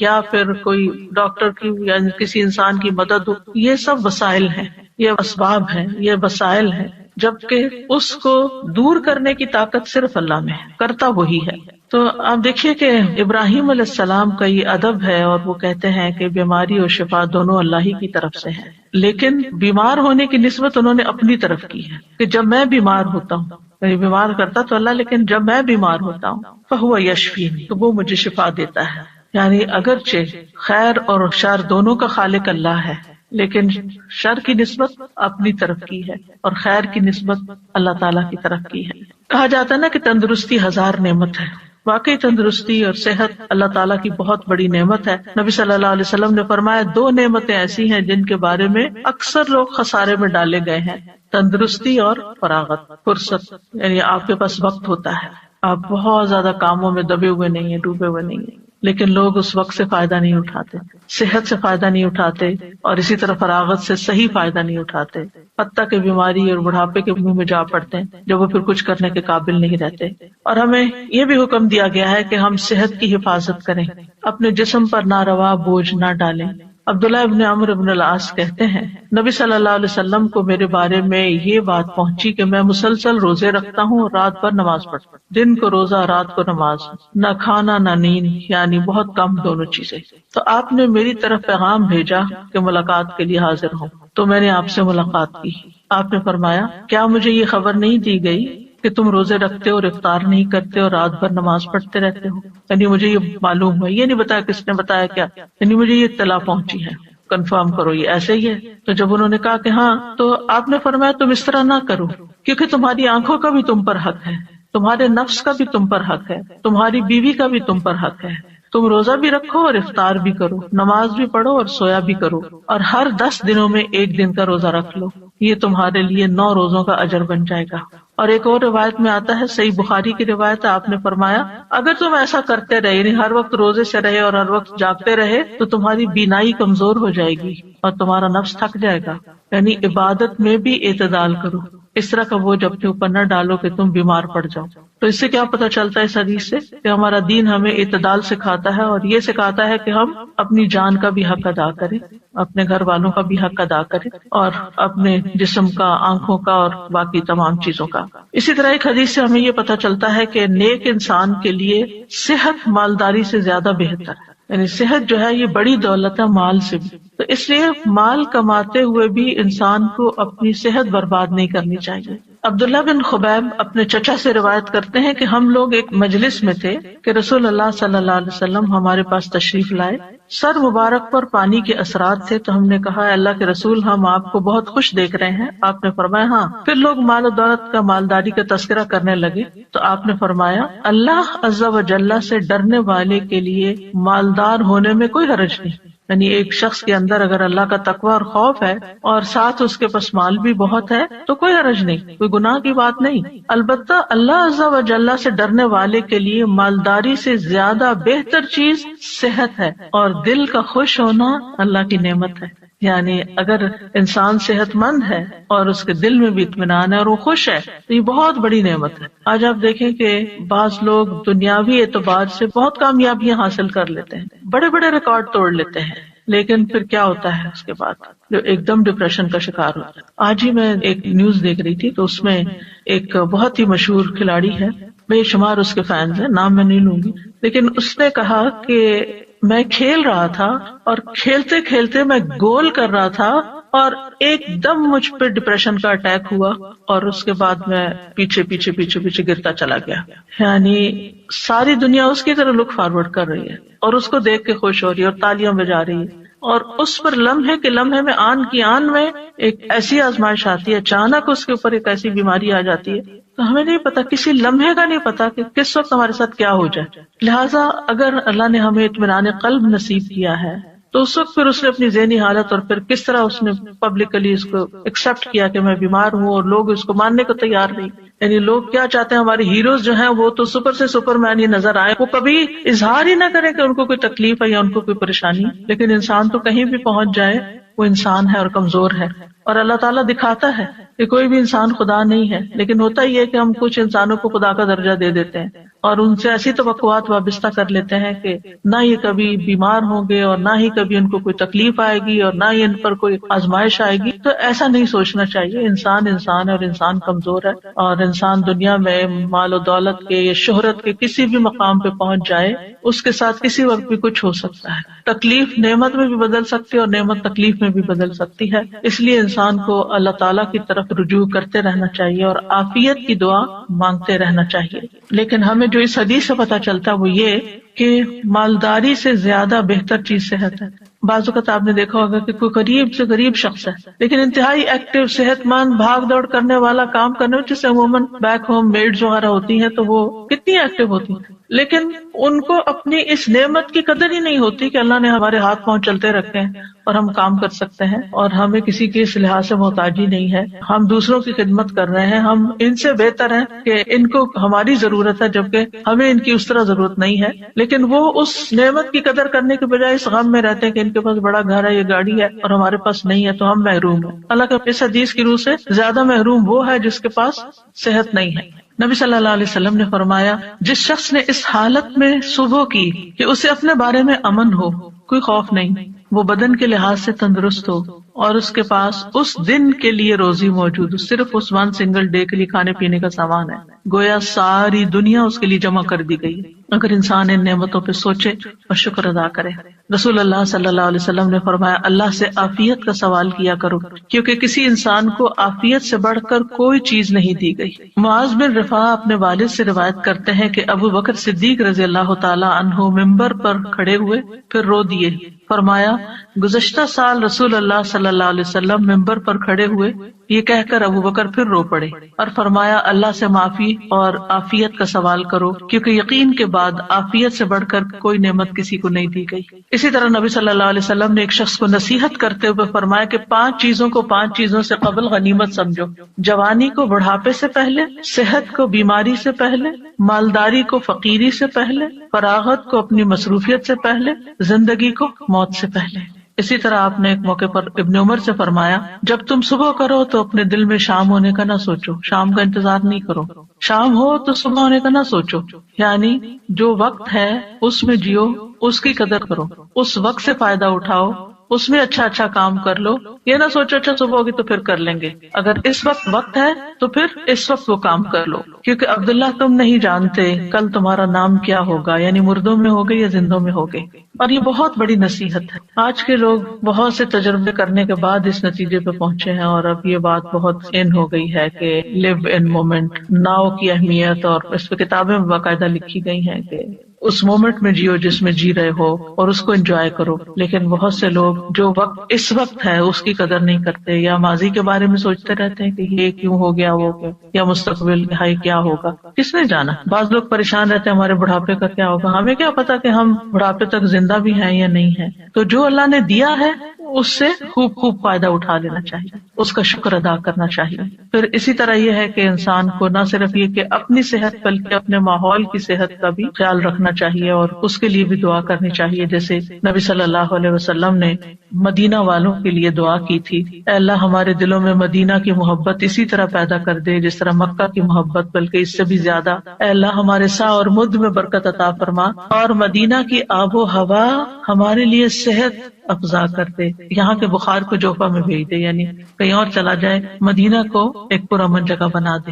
یا پھر کوئی ڈاکٹر کی یا کسی انسان کی مدد ہو، یہ سب وسائل ہیں، یہ اسباب ہیں، یہ وسائل ہیں، جبکہ اس کو دور کرنے کی طاقت صرف اللہ میں ہے، کرتا وہی ہے. تو آپ دیکھیے کہ ابراہیم علیہ السلام کا یہ ادب ہے، اور وہ کہتے ہیں کہ بیماری اور شفا دونوں اللہ ہی کی طرف سے ہیں، لیکن بیمار ہونے کی نسبت انہوں نے اپنی طرف کی ہے کہ جب میں بیمار ہوتا ہوں، یعنی بیمار کرتا تو اللہ، لیکن جب میں بیمار ہوتا ہوں فہو یشفین، تو وہ مجھے شفا دیتا ہے. یعنی اگرچہ خیر اور شر دونوں کا خالق اللہ ہے، لیکن شر کی نسبت اپنی طرف کی ہے اور خیر کی نسبت اللہ تعالیٰ کی طرف کی ہے. کہا جاتا ہے نا کہ تندرستی 1000 نعمت ہے. واقعی تندرستی اور صحت اللہ تعالیٰ کی بہت بڑی نعمت ہے. نبی صلی اللہ علیہ وسلم نے فرمایا 2 نعمتیں ایسی ہیں جن کے بارے میں اکثر لوگ خسارے میں ڈالے گئے ہیں، تندرستی اور فراغت، فرصت. یعنی آپ کے پاس وقت ہوتا ہے، آپ بہت زیادہ کاموں میں دبے ہوئے نہیں ہیں، ڈوبے ہوئے نہیں ہیں، لیکن لوگ اس وقت سے فائدہ نہیں اٹھاتے، صحت سے فائدہ نہیں اٹھاتے، اور اسی طرح فراغت سے صحیح فائدہ نہیں اٹھاتے، حتیٰ کہ بیماری اور بڑھاپے کے منہ میں جا پڑتے ہیں جب وہ پھر کچھ کرنے کے قابل نہیں رہتے. اور ہمیں یہ بھی حکم دیا گیا ہے کہ ہم صحت کی حفاظت کریں، اپنے جسم پر ناروا بوجھ نہ ڈالیں. عبداللہ ابن عمرو ابن العاص کہتے ہیں نبی صلی اللہ علیہ وسلم کو میرے بارے میں یہ بات پہنچی کہ میں مسلسل روزے رکھتا ہوں اور رات بھر نماز پڑھتا ہوں، دن کو روزہ رات کو نماز، نہ کھانا نہ نیند، یعنی بہت کم دونوں چیزیں. تو آپ نے میری طرف پیغام بھیجا کہ ملاقات کے لیے حاضر ہوں، تو میں نے آپ سے ملاقات کی. آپ نے فرمایا کیا مجھے یہ خبر نہیں دی گئی کہ تم روزے رکھتے اور افطار نہیں کرتے اور رات بھر نماز پڑھتے رہتے ہو؟ یعنی مجھے یہ معلوم ہے، یہ نہیں بتایا کس نے بتایا کیا، یعنی مجھے یہ اطلاع پہنچی ہے، کنفرم کرو یہ ایسے ہی ہے. تو جب انہوں نے کہا کہ ہاں، تو آپ نے فرمایا تم اس طرح نہ کرو، کیونکہ تمہاری آنکھوں کا بھی تم پر حق ہے، تمہارے نفس کا بھی تم پر حق ہے، تمہاری بیوی کا بھی تم پر حق ہے. تم روزہ بھی رکھو اور افطار بھی کرو، نماز بھی پڑھو اور سویا بھی کرو، اور ہر 10 دنوں میں 1 دن کا روزہ رکھ لو، یہ تمہارے لیے 9 روزوں کا اجر بن جائے گا. اور ایک اور روایت میں آتا ہے، صحیح بخاری کی روایت ہے، آپ نے فرمایا اگر تم ایسا کرتے رہے، یعنی ہر وقت روزے سے رہے اور ہر وقت جاگتے رہے، تو تمہاری بینائی کمزور ہو جائے گی اور تمہارا نفس تھک جائے گا. یعنی عبادت میں بھی اعتدال کرو، اس طرح کا بوجھ اپنے اوپر نہ ڈالو کہ تم بیمار پڑ جاؤ. تو اس سے کیا پتہ چلتا ہے اس حدیث سے کہ ہمارا دین ہمیں اعتدال سکھاتا ہے، اور یہ سکھاتا ہے کہ ہم اپنی جان کا بھی حق ادا کریں، اپنے گھر والوں کا بھی حق ادا کریں، اور اپنے جسم کا، آنکھوں کا اور باقی تمام چیزوں کا. اسی طرح ایک حدیث سے ہمیں یہ پتہ چلتا ہے کہ نیک انسان کے لیے صحت مالداری سے زیادہ بہتر ہے. یعنی صحت جو ہے یہ بڑی دولت ہے مال سے بھی. تو اس لیے مال کماتے ہوئے بھی انسان کو اپنی صحت برباد نہیں کرنی چاہیے. عبداللہ بن خبیب اپنے چچا سے روایت کرتے ہیں کہ ہم لوگ ایک مجلس میں تھے کہ رسول اللہ صلی اللہ علیہ وسلم ہمارے پاس تشریف لائے. سر مبارک پر پانی کے اثرات تھے، تو ہم نے کہا اللہ کے رسول ہم آپ کو بہت خوش دیکھ رہے ہیں. آپ نے فرمایا ہاں. پھر لوگ مال و دولت کا، مالداری کا تذکرہ کرنے لگے، تو آپ نے فرمایا اللہ عز و جل سے ڈرنے والے کے لیے مالدار ہونے میں کوئی حرج نہیں. یعنی ایک شخص کے اندر اگر اللہ کا تقوی اور خوف ہے اور ساتھ اس کے پاس مال بھی بہت ہے تو کوئی حرج نہیں، کوئی گناہ کی بات نہیں. البتہ اللہ عز و جل سے ڈرنے والے کے لیے مالداری سے زیادہ بہتر چیز صحت ہے، اور دل کا خوش ہونا اللہ کی نعمت ہے. یعنی اگر انسان صحت مند ہے اور اس کے دل میں بھی اطمینان ہے اور وہ خوش ہے تو یہ بہت بڑی نعمت ہے. آج آپ دیکھیں کہ بعض لوگ دنیاوی اعتبار سے بہت کامیابیاں حاصل کر لیتے ہیں، بڑے بڑے ریکارڈ توڑ لیتے ہیں، لیکن پھر کیا ہوتا ہے اس کے بعد جو ایک دم ڈپریشن کا شکار ہوتا ہے. آج ہی میں ایک نیوز دیکھ رہی تھی تو اس میں ایک بہت ہی مشہور کھلاڑی ہے، بے شمار اس کے فینز ہیں، نام میں نہیں لوں گی، لیکن اس نے کہا کہ میں کھیل رہا تھا اور کھیلتے کھیلتے میں گول کر رہا تھا اور ایک دم مجھ پہ ڈپریشن کا اٹیک ہوا اور اس کے بعد میں پیچھے پیچھے پیچھے پیچھے گرتا چلا گیا. یعنی ساری دنیا اس کی طرح لک فارورڈ کر رہی ہے اور اس کو دیکھ کے خوش ہو رہی ہے اور تالیاں بجا رہی ہے، اور اس پر لمحے کے لمحے میں آن کی آن میں ایک ایسی آزمائش آتی ہے، اچانک اس کے اوپر ایک ایسی بیماری آ جاتی ہے، تو ہمیں نہیں پتا، کسی لمحے کا نہیں پتا کہ کس وقت ہمارے ساتھ کیا ہو جائے. لہٰذا اگر اللہ نے ہمیں اطمینان قلب نصیب کیا ہے تو اس وقت پھر اس نے اپنی ذہنی حالت اور پھر کس طرح اس نے پبلکلی اس کو ایکسپٹ کیا کہ میں بیمار ہوں، اور لوگ اس کو ماننے کو تیار نہیں. یعنی لوگ کیا چاہتے ہیں، ہمارے ہیروز جو ہیں وہ تو سپر سے سپر مین ہی نظر آئے، وہ کبھی اظہار ہی نہ کریں کہ ان کو کوئی تکلیف ہے یا ان کو کوئی پریشانی. لیکن انسان تو کہیں بھی پہنچ جائے وہ انسان ہے اور کمزور ہے، اور اللہ تعالیٰ دکھاتا ہے کہ کوئی بھی انسان خدا نہیں ہے. لیکن ہوتا ہی ہے کہ ہم کچھ انسانوں کو خدا کا درجہ دے دیتے ہیں اور ان سے ایسی توقعات وابستہ کر لیتے ہیں کہ نہ یہ کبھی بیمار ہوں گے اور نہ ہی کبھی ان کو کوئی تکلیف آئے گی اور نہ ہی ان پر کوئی آزمائش آئے گی. تو ایسا نہیں سوچنا چاہیے. انسان انسان ہے اور انسان کمزور ہے، اور انسان دنیا میں مال و دولت کے یا شہرت کے کسی بھی مقام پہ پہنچ جائے، اس کے ساتھ کسی وقت بھی کچھ ہو سکتا ہے. تکلیف نعمت میں بھی بدل سکتی ہے اور نعمت تکلیف میں بھی بدل سکتی ہے. اس لیے انسان کو اللہ تعالیٰ کی طرف رجوع کرتے رہنا چاہیے اور عافیت کی دعا مانگتے رہنا چاہیے. لیکن ہمیں جو اس حدیث سے پتہ چلتا ہے وہ یہ کہ مالداری سے زیادہ بہتر چیز صحت ہے. بعض اوقات آپ نے دیکھا ہوگا کہ کوئی غریب سے غریب شخص ہے لیکن انتہائی ایکٹیو، صحت مند، بھاگ دوڑ کرنے والا، کام کرنے والا، جسے عموماً بیک ہوم میڈز وغیرہ ہوتی ہیں تو وہ کتنی ایکٹیو ہوتی ہیں، لیکن ان کو اپنی اس نعمت کی قدر ہی نہیں ہوتی کہ اللہ نے ہمارے ہاتھ پاؤں چلتے رکھے ہیں اور ہم کام کر سکتے ہیں اور ہمیں کسی کے اس لحاظ سے محتاجی نہیں ہے. ہم دوسروں کی خدمت کر رہے ہیں، ہم ان سے بہتر ہیں کہ ان کو ہماری ضرورت ہے جبکہ ہمیں ان کی اس طرح ضرورت نہیں ہے. لیکن وہ اس نعمت کی قدر کرنے کے بجائے اس غم میں رہتے ہیں کہ ان کے پاس بڑا گھر ہے، یہ گاڑی ہے، اور ہمارے پاس نہیں ہے تو ہم محروم ہیں. اللہ کے اس حدیث کی روح سے زیادہ محروم وہ ہے جس کے پاس صحت نہیں ہے. نبی صلی اللہ علیہ وسلم نے فرمایا، جس شخص نے اس حالت میں صبح کی کہ اسے اپنے بارے میں امن ہو، کوئی خوف نہیں، وہ بدن کے لحاظ سے تندرست ہو اور اس کے پاس اس دن کے لیے روزی موجود ہو، صرف اس ون سنگل ڈے کے لیے کھانے پینے کا سامان ہے، گویا ساری دنیا اس کے لیے جمع کر دی گئی. اگر انسان ان نعمتوں پہ سوچے اور شکر ادا کرے. رسول اللہ صلی اللہ علیہ وسلم نے فرمایا، اللہ سے عافیت کا سوال کیا کرو کیونکہ کسی انسان کو عافیت سے بڑھ کر کوئی چیز نہیں دی گئی. معاذ بن رفاع اپنے والد سے روایت کرتے ہیں کہ ابو بکر صدیق رضی اللہ تعالی عنہ ممبر پر کھڑے ہوئے پھر رو دیے. فرمایا، گزشتہ سال رسول اللہ صلی اللہ علیہ وسلم ممبر پر کھڑے ہوئے، یہ کہہ کر ابو بکر پھر رو پڑے اور فرمایا، اللہ سے معافی اور عافیت کا سوال کرو کیونکہ یقین کے بعد عافیت سے بڑھ کر کوئی نعمت کسی کو نہیں دی گئی. اسی طرح نبی صلی اللہ علیہ وسلم نے ایک شخص کو نصیحت کرتے ہوئے فرمایا کہ 5 چیزوں کو 5 چیزوں سے قبل غنیمت سمجھو: جوانی کو بڑھاپے سے پہلے، صحت کو بیماری سے پہلے، مالداری کو فقیری سے پہلے، فراغت کو اپنی مصروفیت سے پہلے، زندگی کو موت سے پہلے. اسی طرح آپ نے ایک موقع پر ابن عمر سے فرمایا، جب تم صبح کرو تو اپنے دل میں شام ہونے کا نہ سوچو، شام کا انتظار نہیں کرو. شام ہو تو صبح ہونے کا نہ سوچو، یعنی جو وقت ہے اس میں جیو، اس کی قدر کرو، اس وقت سے فائدہ اٹھاؤ، اس میں اچھا کام کر لو. یہ نہ سوچو اچھا صبح ہوگی تو پھر کر لیں گے، اگر اس وقت ہے تو پھر اس وقت وہ کام کر لو، کیونکہ عبداللہ تم نہیں جانتے کل تمہارا نام کیا ہوگا، یعنی مردوں میں ہوگے یا زندوں میں ہوگے. اور یہ بہت بڑی نصیحت ہے. آج کے لوگ بہت سے تجربے کرنے کے بعد اس نتیجے پہ پہنچے ہیں اور اب یہ بات بہت ان ہو گئی ہے کہ لیو ان مومنٹ، ناؤ کی اہمیت، اور اس پہ کتابیں باقاعدہ لکھی گئی ہیں کہ اس مومنٹ میں جیو جس میں جی رہے ہو اور اس کو انجوائے کرو. لیکن بہت سے لوگ جو وقت اس وقت ہے اس کی قدر نہیں کرتے، یا ماضی کے بارے میں سوچتے رہتے ہیں کہ یہ کیوں ہو گیا، وہ کیوں، یا مستقبل ہائی کیا ہوگا، کس نے جانا. بعض لوگ پریشان رہتے ہیں ہمارے بڑھاپے کا کیا ہوگا. ہمیں کیا پتا کہ ہم بڑھاپے تک زندہ بھی ہیں یا نہیں ہیں. تو جو اللہ نے دیا ہے اس سے خوب فائدہ اٹھا لینا چاہیے، اس کا شکر ادا کرنا چاہیے. پھر اسی طرح یہ ہے کہ انسان کو نہ صرف یہ کہ اپنی صحت بلکہ اپنے ماحول کی صحت کا بھی خیال رکھنا چاہیے اور اس کے لیے بھی دعا کرنی چاہیے. جیسے نبی صلی اللہ علیہ وسلم نے مدینہ والوں کے لیے دعا کی تھی، اے اللہ ہمارے دلوں میں مدینہ کی محبت اسی طرح پیدا کر دے جس طرح مکہ کی محبت، بلکہ اس سے بھی زیادہ. اے اللہ ہمارے سا اور مد میں برکت عطا فرما اور مدینہ کی آب و ہوا ہمارے لیے صحت افزا کر دے. یہاں کے بخار کو جوفا میں بھیج دے، یعنی کہیں اور چلا جائے، مدینہ کو ایک پرامن جگہ بنا دے.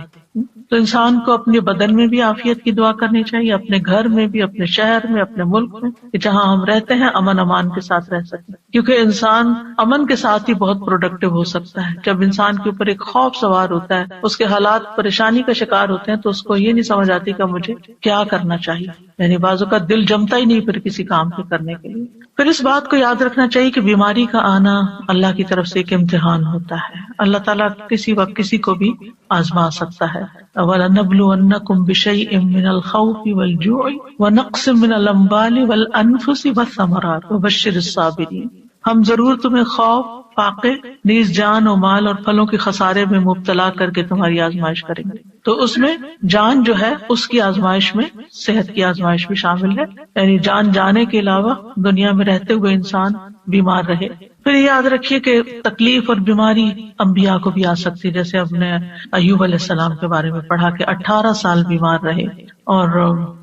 تو انسان کو اپنے بدن میں بھی عافیت کی دعا کرنی چاہیے، اپنے گھر میں بھی، اپنے شہر میں، اپنے ملک میں، کہ جہاں ہم رہتے ہیں امن امان کے ساتھ رہ سکیں، کیونکہ انسان امن کے ساتھ ہی بہت پروڈکٹیو ہو سکتا ہے۔ جب انسان کے اوپر ایک خوف سوار ہوتا ہے، اس کے حالات پریشانی کا شکار ہوتے ہیں، تو اس کو یہ نہیں سمجھ آتی کہ مجھے کیا کرنا چاہیے، یعنی بعضوں کا دل جمتا ہی نہیں پھر کسی کام کے کرنے کے لیے۔ پھر اس بات کو یاد رکھنا چاہیے کہ بیماری کا آنا اللہ کی طرف سے ایک امتحان ہوتا ہے، اللہ تعالیٰ کسی وقت کسی کو بھی آزما سکتا ہے۔ وَلَنَبْلُوَنَّكُمْ بِشَيْءٍ مِّنَ الْخَوْفِ وَالْجُوعِ وَنَقْصٍ مِّنَ الْأَمْوَالِ وَالْأَنفُسِ وَالثَّمَرَاتِ وَبَشِّرِ الصَّابِرِينَ۔ ہم ضرور تمہیں خوف، فاقے، نیز جان و مال اور پھلوں کے خسارے میں مبتلا کر کے تمہاری آزمائش کریں گے۔ تو اس میں جان جو ہے اس کی آزمائش میں صحت کی آزمائش بھی شامل ہے، یعنی جان جانے کے علاوہ دنیا میں رہتے ہوئے انسان بیمار رہے۔ پھر یاد رکھیے کہ تکلیف اور بیماری انبیاء کو بھی آ سکتی، جیسے ہم نے ایوب علیہ السلام کے بارے میں پڑھا کہ 18 سال بیمار رہے، اور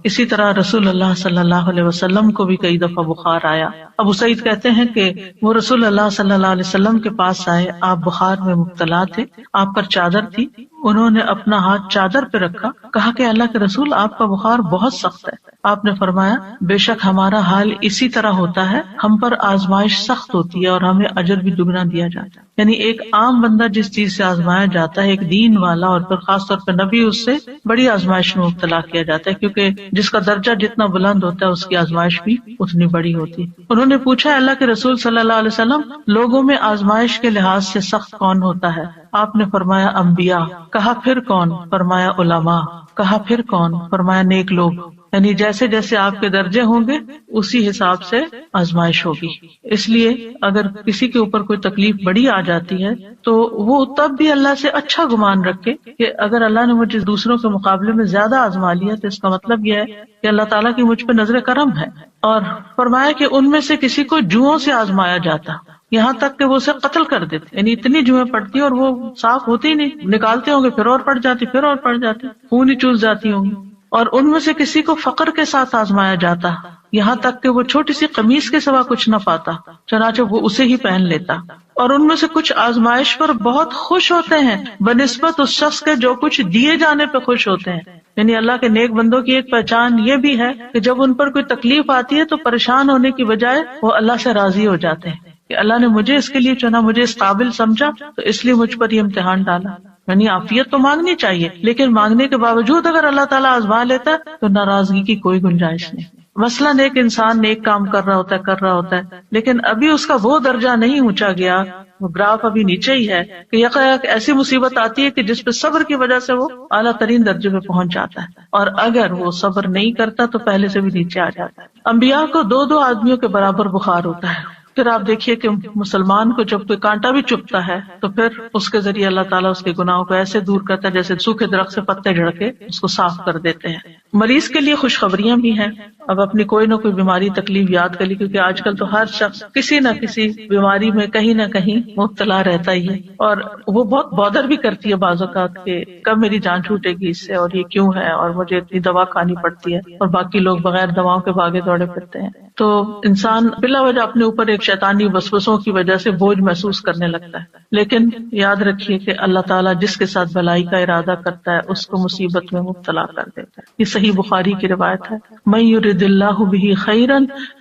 اسی طرح رسول اللہ صلی اللہ علیہ وسلم کو بھی کئی دفعہ بخار آیا۔ ابو سعید کہتے ہیں کہ وہ رسول اللہ صلی اللہ علیہ وسلم کے پاس آئے، آپ بخار میں مبتلا تھے، آپ پر چادر تھی، انہوں نے اپنا ہاتھ چادر پہ رکھا، کہا کہ اللہ کے رسول آپ کا بخار بہت سخت ہے۔ آپ نے فرمایا بے شک ہمارا حال اسی طرح ہوتا ہے، ہم پر آزمائش سخت ہوتی ہے اور ہمیں اجر بھی دگنا دیا جاتا ہے۔ یعنی ایک عام بندہ جس چیز سے آزمایا جاتا ہے، ایک دین والا اور پھر خاص طور پہ نبی، اس سے بڑی آزمائش میں مبتلا کیا جاتا ہے، کیونکہ جس کا درجہ جتنا بلند ہوتا ہے اس کی آزمائش بھی اتنی بڑی ہوتی ہے۔ انہوں نے پوچھا اللہ کے رسول صلی اللہ علیہ وسلم لوگوں میں آزمائش کے لحاظ سے سخت کون ہوتا ہے؟ آپ نے فرمایا انبیاء۔ کہا پھر کون؟ فرمایا علماء۔ کہا پھر کون؟ فرمایا نیک لوگ۔ یعنی جیسے جیسے آپ کے درجے ہوں گے اسی حساب سے آزمائش ہوگی۔ اس لیے اگر کسی کے اوپر کوئی تکلیف بڑی آ جاتی ہے تو وہ تب بھی اللہ سے اچھا گمان رکھے کہ اگر اللہ نے مجھے دوسروں کے مقابلے میں زیادہ آزما لیا تو اس کا مطلب یہ ہے کہ اللہ تعالیٰ کی مجھ پہ نظر کرم ہے۔ اور فرمایا کہ ان میں سے کسی کو جوؤں سے آزمایا جاتا، یہاں تک کہ وہ اسے قتل کر دیتے، یعنی اتنی جوئیں پڑتی اور وہ صاف ہوتی ہی نہیں، نکالتے ہوں گے پھر اور پڑ جاتی، پھر اور پڑ جاتی، خون ہی چوس جاتی ہوں گی۔ اور ان میں سے کسی کو فقر کے ساتھ آزمایا جاتا، یہاں تک کہ وہ چھوٹی سی قمیص کے سوا کچھ نہ پاتا، چنانچہ وہ اسے ہی پہن لیتا۔ اور ان میں سے کچھ آزمائش پر بہت خوش ہوتے ہیں بنسبت اس شخص کے جو کچھ دیے جانے پہ خوش ہوتے ہیں۔ یعنی اللہ کے نیک بندوں کی ایک پہچان یہ بھی ہے کہ جب ان پر کوئی تکلیف آتی ہے تو پریشان ہونے کی بجائے وہ اللہ سے راضی ہو جاتے ہیں کہ اللہ نے مجھے اس کے لیے چنا، مجھے اس قابل سمجھا، تو اس لیے مجھ پر یہ امتحان ڈالا۔ یعنی عافیت تو مانگنی چاہیے، لیکن مانگنے کے باوجود اگر اللہ تعالیٰ آزما لیتا ہے تو ناراضگی کی کوئی گنجائش نہیں۔ مثلاً ایک انسان نیک کام کر رہا ہوتا ہے لیکن ابھی اس کا وہ درجہ نہیں اونچا گیا، وہ گراف ابھی نیچے ہی ہے، کہ یکایک ایسی مصیبت آتی ہے کہ جس پہ صبر کی وجہ سے وہ اعلیٰ ترین درجے پہ پہنچ جاتا ہے، اور اگر وہ صبر نہیں کرتا تو پہلے سے بھی نیچے آ جاتا ہے۔ انبیاء کو 2 آدمیوں کے برابر بخار ہوتا ہے۔ پھر آپ دیکھیے کہ مسلمان کو جب کوئی کانٹا بھی چبھتا ہے تو پھر اس کے ذریعے اللہ تعالیٰ اس کے گناہوں کو ایسے دور کرتا ہے جیسے سوکھے درخت سے پتے جھڑ کے اس کو صاف کر دیتے ہیں۔ مریض کے لیے خوشخبریاں بھی ہیں، اب اپنی کوئی نہ کوئی بیماری تکلیف یاد کر لی، کیونکہ آج کل تو ہر شخص کسی نہ کسی بیماری میں کہیں نہ کہیں مبتلا رہتا ہی ہے، اور وہ بہت بودر بھی کرتی ہے بعض اوقات کہ کب میری جان چھوٹے گی اس سے، اور یہ کیوں ہے، اور مجھے اتنی دوا کھانی پڑتی ہے، اور باقی لوگ بغیر دواؤں کے بھاگے دوڑے پھرتے ہیں۔ تو انسان بلا وجہ اپنے اوپر ایک شیطانی وسوسوں کی وجہ سے بوجھ محسوس کرنے لگتا ہے، لیکن یاد رکھیے کہ اللہ تعالیٰ جس کے ساتھ بھلائی کا ارادہ کرتا ہے اس کو مصیبت میں مبتلا کر دیتا ہے۔ یہ صحیح بخاری کی روایت ہے، من یرد اللہ بہ خیرا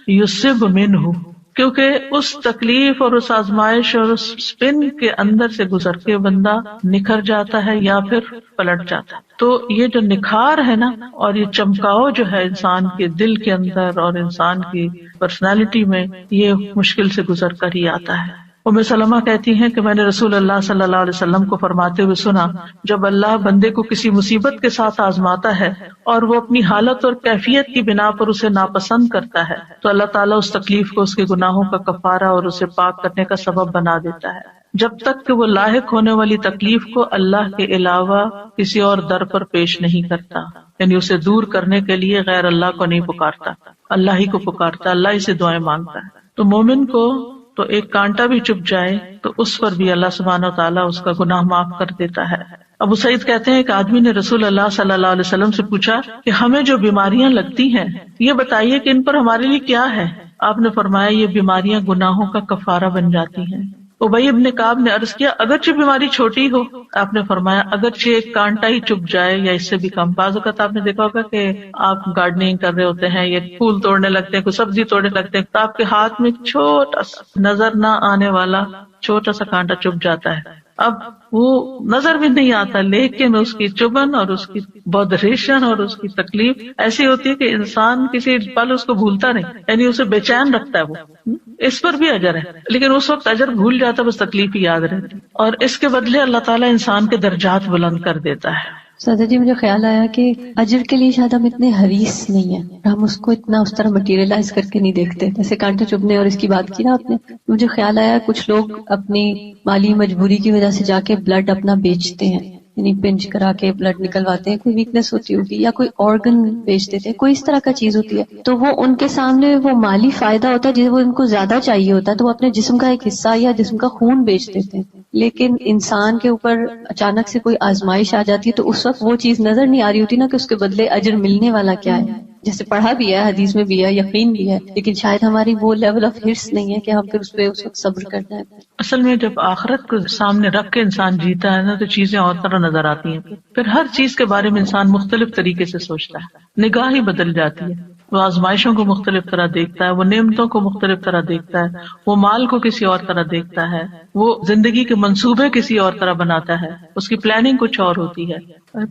یصب منہ، کیونکہ اس تکلیف اور اس آزمائش اور اس سپن کے اندر سے گزر کے بندہ نکھر جاتا ہے یا پھر پلٹ جاتا ہے۔ تو یہ جو نکھار ہے نا، اور یہ چمکاؤ جو ہے انسان کے دل کے اندر اور انسان کی پرسنالٹی میں، یہ مشکل سے گزر کر ہی آتا ہے۔ ام سلمہ کہتی ہیں کہ میں نے رسول اللہ صلی اللہ علیہ وسلم کو فرماتے ہوئے سنا، جب اللہ بندے کو کسی مصیبت کے ساتھ آزماتا ہے اور وہ اپنی حالت اور کیفیت کی بنا پر اسے ناپسند کرتا ہے تو اللہ تعالیٰ اس تکلیف کو اس کے گناہوں کا کفارہ اور اسے پاک کرنے کا سبب بنا دیتا ہے، جب تک کہ وہ لاحق ہونے والی تکلیف کو اللہ کے علاوہ کسی اور در پر پیش نہیں کرتا، یعنی اسے دور کرنے کے لیے غیر اللہ کو نہیں پکارتا، اللہ ہی کو پکارتا، اللہ ہی سے دعائیں مانگتا ہے۔ تو مومن کو تو ایک کانٹا بھی چپ جائے تو اس پر بھی اللہ سبحانہ و تعالیٰ اس کا گناہ معاف کر دیتا ہے۔ ابو سعید کہتے ہیں کہ آدمی نے رسول اللہ صلی اللہ علیہ وسلم سے پوچھا کہ ہمیں جو بیماریاں لگتی ہیں یہ بتائیے کہ ان پر ہمارے لیے کیا ہے؟ آپ نے فرمایا یہ بیماریاں گناہوں کا کفارہ بن جاتی ہیں، ابی ابن کعب نے عرض کیا اگرچہ بیماری چھوٹی ہو، آپ نے فرمایا اگرچہ ایک کانٹا ہی چپ جائے یا اس سے بھی کم. بعض اوقات آپ نے دیکھا ہوگا کہ آپ گارڈننگ کر رہے ہوتے ہیں یا پھول توڑنے لگتے ہیں، کوئی سبزی توڑنے لگتے ہیں، تو آپ کے ہاتھ میں چھوٹا سا نظر نہ آنے والا چھوٹا سا کانٹا چپ جاتا ہے. اب وہ نظر بھی نہیں آتا، لیکن اس کی چبھن اور اس کی بودریشن اور اس کی تکلیف ایسی ہوتی ہے کہ انسان کسی پل اس کو بھولتا نہیں، یعنی اسے بے چین رکھتا ہے. وہ اس پر بھی اجر ہے، لیکن اس وقت اجر بھول جاتا ہے، بس تکلیف ہی یاد رہتی، اور اس کے بدلے اللہ تعالیٰ انسان کے درجات بلند کر دیتا ہے. سادہ جی مجھے خیال آیا کہ اجر کے لیے شاید ہم اتنے حریص نہیں ہیں، ہم اس کو اتنا اس طرح مٹیریلائز کر کے نہیں دیکھتے. جیسے کانٹے چبھنے اور اس کی بات کی نا آپ نے، مجھے خیال آیا کچھ لوگ اپنی مالی مجبوری کی وجہ سے جا کے بلڈ اپنا بیچتے ہیں، یعنی پنچ کرا کے بلڈ نکلواتے ہیں، کوئی ویکنس ہوتی ہوگی یا کوئی آرگن بیچ دیتے ہیں، کوئی اس طرح کا چیز ہوتی ہے، تو وہ ان کے سامنے وہ مالی فائدہ ہوتا ہے جسے وہ ان کو زیادہ چاہیے ہوتا ہے، تو وہ اپنے جسم کا ایک حصہ یا جسم کا خون بیچ دیتے ہیں. لیکن انسان کے اوپر اچانک سے کوئی آزمائش آ جاتی ہے تو اس وقت وہ چیز نظر نہیں آ رہی ہوتی نا کہ اس کے بدلے اجر ملنے والا کیا ہے. جیسے پڑھا بھی ہے، حدیث میں بھی ہے، یقین بھی ہے، لیکن شاید ہماری وہ لیول آف ہرس نہیں ہے کہ ہم پھر اس پہ اس وقت صبر کر جائیں. اصل میں جب آخرت کو سامنے رکھ کے انسان جیتا ہے نا تو چیزیں اور طرح نظر آتی ہیں، پھر ہر چیز کے بارے میں انسان مختلف طریقے سے سوچتا ہے، نگاہ ہی بدل جاتی ہے. وہ آزمائشوں کو مختلف طرح دیکھتا ہے، وہ نعمتوں کو مختلف طرح دیکھتا ہے، وہ مال کو کسی اور طرح دیکھتا ہے، وہ زندگی کے منصوبے کسی اور طرح بناتا ہے، اس کی پلاننگ کچھ اور ہوتی ہے،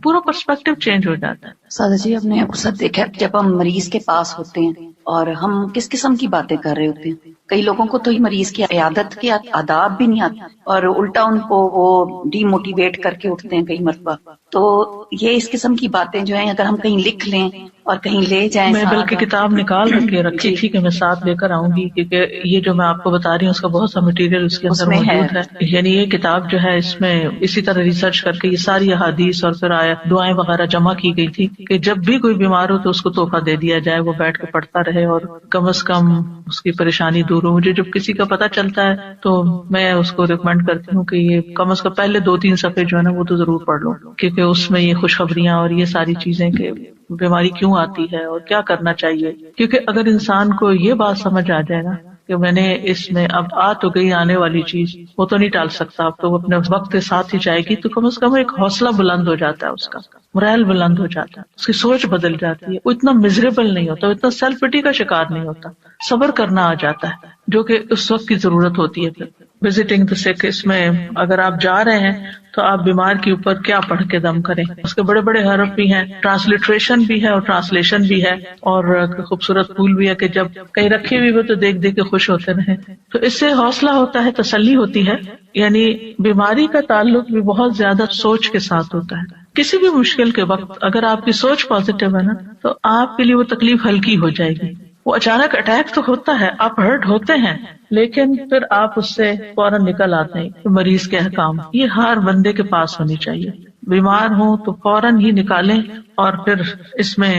پورا پرسپیکٹو چینج ہو جاتا ہے. سادہ جی ہم نے اکثر دیکھا ہے جب ہم مریض کے پاس ہوتے ہیں اور ہم کس قسم کی باتیں کر رہے ہوتے ہیں، کئی لوگوں کو تو مریض کی عیادت کے آداب بھی نہیں آتے اور الٹا ان کو وہ ڈی موٹیویٹ کر کے اٹھتے ہیں کئی مرتبہ. تو یہ اس قسم کی باتیں جو ہیں اگر ہم کہیں لکھ لیں اور کہیں لے جائیں، میں بلکہ کتاب نکال کے رکھی تھی کہ میں ساتھ لے کر آؤں گی، کیونکہ یہ جو میں آپ کو بتا رہی ہوں اس کا بہت سا مٹیریل اس کے اندر موجود ہے. یعنی یہ کتاب جو ہے اس میں اسی طرح ریسرچ کر کے یہ ساری احادیث اور پھر آیات دعائیں وغیرہ جمع کی گئی تھی کہ جب بھی کوئی بیمار ہو تو اس کو تحفہ دے دیا جائے، وہ بیٹھ کے پڑھتا رہے اور کم از کم اس کی پریشانی دور ہو. مجھے جب کسی کا پتہ چلتا ہے تو میں اس کو ریکمینڈ کرتی ہوں کہ یہ کم از کم پہلے 2-3 صفحے جو ہے نا وہ تو ضرور پڑھ لو، کیونکہ اس میں یہ خوشخبریاں اور یہ ساری چیزیں کہ بیماری کیوں آتی ہے اور کیا کرنا چاہیے. کیونکہ اگر انسان کو یہ بات سمجھ آ جائے نا کہ میں نے اس میں اب آ تو گئی آنے والی چیز، وہ تو نہیں ٹال سکتا، اب تو وہ اپنے وقت کے ساتھ ہی جائے گی، تو کم از کم ایک حوصلہ بلند ہو جاتا ہے، اس کا مرائل بلند ہو جاتا ہے، اس کی سوچ بدل جاتی ہے، وہ اتنا مزریبل نہیں ہوتا، وہ اتنا سیلف پٹی کا شکار نہیں ہوتا، صبر کرنا آ جاتا ہے جو کہ اس وقت کی ضرورت ہوتی ہے. پھر وزٹنگ دا سک، اس میں اگر آپ جا رہے ہیں تو آپ بیمار کے اوپر کیا پڑھ کے دم کریں. اس کے بڑے بڑے حرف بھی ہیں، ٹرانسلیٹریشن بھی ہے اور ٹرانسلیشن بھی ہے، اور خوبصورت پھول بھی ہے کہ جب کہیں رکھی ہوئی ہو تو دیکھ دیکھ کے خوش ہوتے رہیں. تو اس سے حوصلہ ہوتا ہے، تسلی ہوتی ہے. یعنی بیماری کا تعلق بھی بہت زیادہ سوچ کے ساتھ ہوتا ہے. کسی بھی مشکل کے وقت اگر آپ کی سوچ پازیٹو ہے نا تو آپ کے لیے وہ تکلیف ہلکی ہو جائے گی. وہ اچانک اٹیک تو ہوتا ہے، آپ ہرٹ ہوتے ہیں، لیکن پھر آپ اس سے فوراً نکل آتے ہیں. مریض کے احکام یہ ہر بندے کے پاس ہونی چاہیے. بیمار ہوں تو فوراً ہی نکالیں. اور پھر اس میں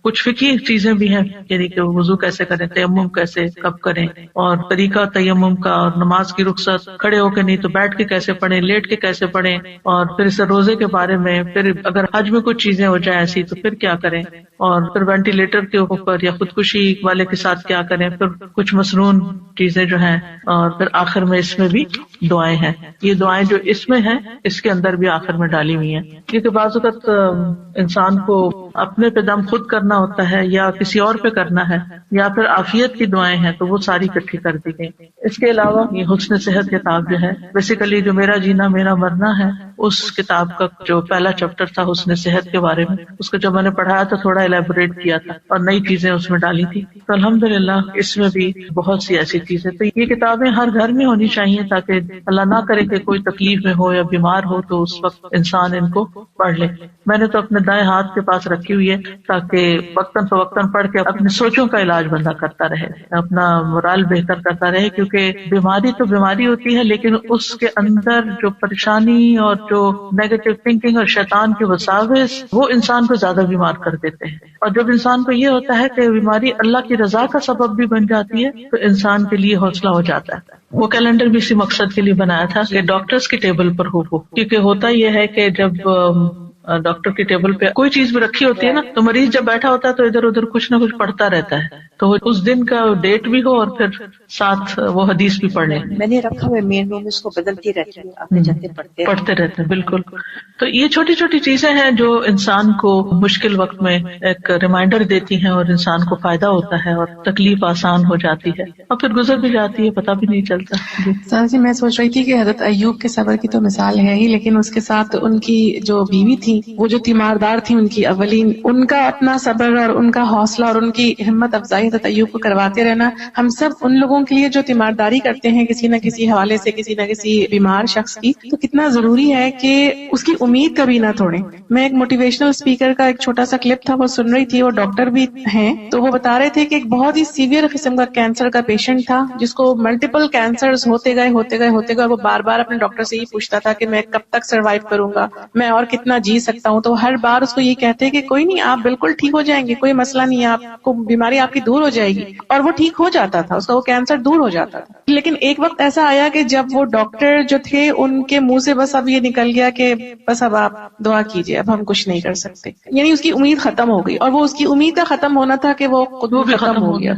کچھ فقہی چیزیں بھی ہیں، یعنی کہ وضو کیسے کریں، تیمم کیسے کب کریں، اور طریقہ تیمم کا، اور نماز کی رخصت کھڑے ہو کے نہیں تو بیٹھ کے کیسے پڑھیں، لیٹ کے کیسے پڑھیں، اور پھر اس روزے کے بارے میں، پھر اگر حج میں کچھ چیزیں ہو جائیں ایسی تو پھر کیا کریں، اور پھر وینٹیلیٹر کے اوپر یا خودکشی والے کے ساتھ کیا کریں، پھر کچھ مسنون چیزیں جو ہیں، اور پھر آخر میں اس میں بھی دعائیں ہیں. یہ دعائیں جو اس میں ہیں اس کے اندر بھی آخر میں ڈالی ہوئی ہیں، کیونکہ بعض اوقات انسان کو اپنے پہ دم خود کرنا ہوتا ہے یا کسی اور پہ کرنا ہے، یا پھر عافیت کی دعائیں ہیں تو وہ ساری اکٹھی کر دی گئی. اس کے علاوہ یہ حسن صحت کتاب جو ہے، بیسیکلی جو میرا جینا میرا مرنا ہے، اس کتاب کا جو پہلا چیپٹر تھا حسن صحت کے بارے میں، اس کو جب میں نے پڑھایا تو تھوڑا الیبوریٹ کیا تھا اور نئی چیزیں اس میں ڈالی تھی. تو الحمدللہ اس میں بھی بہت سی ایسی چیزیں. تو یہ کتابیں ہر گھر میں ہونی چاہیے تاکہ اللہ نہ کرے کہ کوئی تکلیف میں ہو یا بیمار ہو تو اس وقت انسان ان کو پڑھ لے. میں نے تو اپنے دائیں ہاتھ کے پاس رکھی ہوئی ہے تاکہ وقتاً فوقتاً پڑھ کے اپنی سوچوں کا علاج بندہ کرتا رہے، اپنا مورال بہتر کرتا رہے. کیونکہ بیماری تو بیماری ہوتی ہے، لیکن اس کے اندر جو پریشانی اور جو نیگیٹو تھنکنگ اور شیطان کے وساوس وہ انسان کو زیادہ بیمار کر دیتے ہیں. اور جب انسان کو یہ ہوتا ہے کہ بیماری اللہ کی رضا کا سبب بھی بن جاتی ہے تو انسان کے لیے حوصلہ ہو جاتا ہے. وہ کیلنڈر بھی اسی مقصد کے لیے بنایا تھا کہ ڈاکٹرز کی ٹیبل پر ہو، کیونکہ ہوتا یہ ہے کہ جب ڈاکٹر کی ٹیبل پہ کوئی چیز بھی رکھی ہوتی ہے نا تو مریض جب بیٹھا ہوتا ہے تو ادھر ادھر کچھ نہ کچھ پڑھتا رہتا ہے. تو اس دن کا ڈیٹ بھی ہو اور پھر ساتھ وہ حدیث بھی پڑھ لیں. میں نے رکھا ہوا مین روم میں، اس کو بدلتی رہتی ہوں، آتے جاتے پڑھتے رہتے ہیں. بالکل. تو یہ چھوٹی چھوٹی چیزیں ہیں جو انسان کو مشکل وقت میں ایک ریمائنڈر دیتی ہیں اور انسان کو فائدہ ہوتا ہے اور تکلیف آسان ہو جاتی ہے اور پھر گزر بھی جاتی ہے، پتہ بھی نہیں چلتا. سر جی، میں سوچ رہی تھی کہ حضرت ایوب کے صبر کی تو مثال ہے ہی، لیکن اس کے ساتھ ان کی جو بیوی تھی، وہ جو تیماردار تھی، ان کی اولین، ان کا اپنا صبر اور ان کا حوصلہ اور ان کی ہمت افزائی حضرت ایوب کو کرواتے رہنا. ہم سب ان لوگوں کے لیے جو تیمارداری کرتے ہیں کسی نہ کسی حوالے سے، کسی نہ کسی بیمار شخص کی، تو کتنا ضروری ہے کہ اس کی امید کبھی نہ توڑیں. میں ایک موٹیویشنل اسپیکر کا ایک چھوٹا سا کلپ تھا، وہ سن رہی تھی، وہ ڈاکٹر بھی ہیں، تو وہ بتا رہے تھے کہ ایک بہت ہی سیویئر قسم کا کینسر کا پیشنٹ تھا، جس کو ملٹیپل کینسرز ہوتے گئے، وہ بار بار اپنے ڈاکٹر سے یہ پوچھتا تھا کہ میں کب تک سروائیو کروں گا، میں اور کتنا جی سکتا ہوں. تو ہر بار اس کو یہ کہتے کہ کوئی نہیں، آپ بالکل ٹھیک ہو جائیں گے، کوئی مسئلہ نہیں ہے، آپ کو بیماری آپ کی دور ہو جائے گی. اور وہ ٹھیک ہو جاتا تھا، اس کا وہ کینسر دور ہو جاتا تھا. لیکن ایک وقت ایسا آیا کہ جب وہ ڈاکٹر جو تھے ان کے منہ سے بس اب یہ نکل گیا کہ بس اب آپ دعا کیجئے، اب ہم کچھ نہیں کر سکتے. یعنی اس کی امید ختم ہو گئی، اور وہ اس کی امید کا ختم ہونا تھا کہ وہ خود بھی ختم ہو گیا.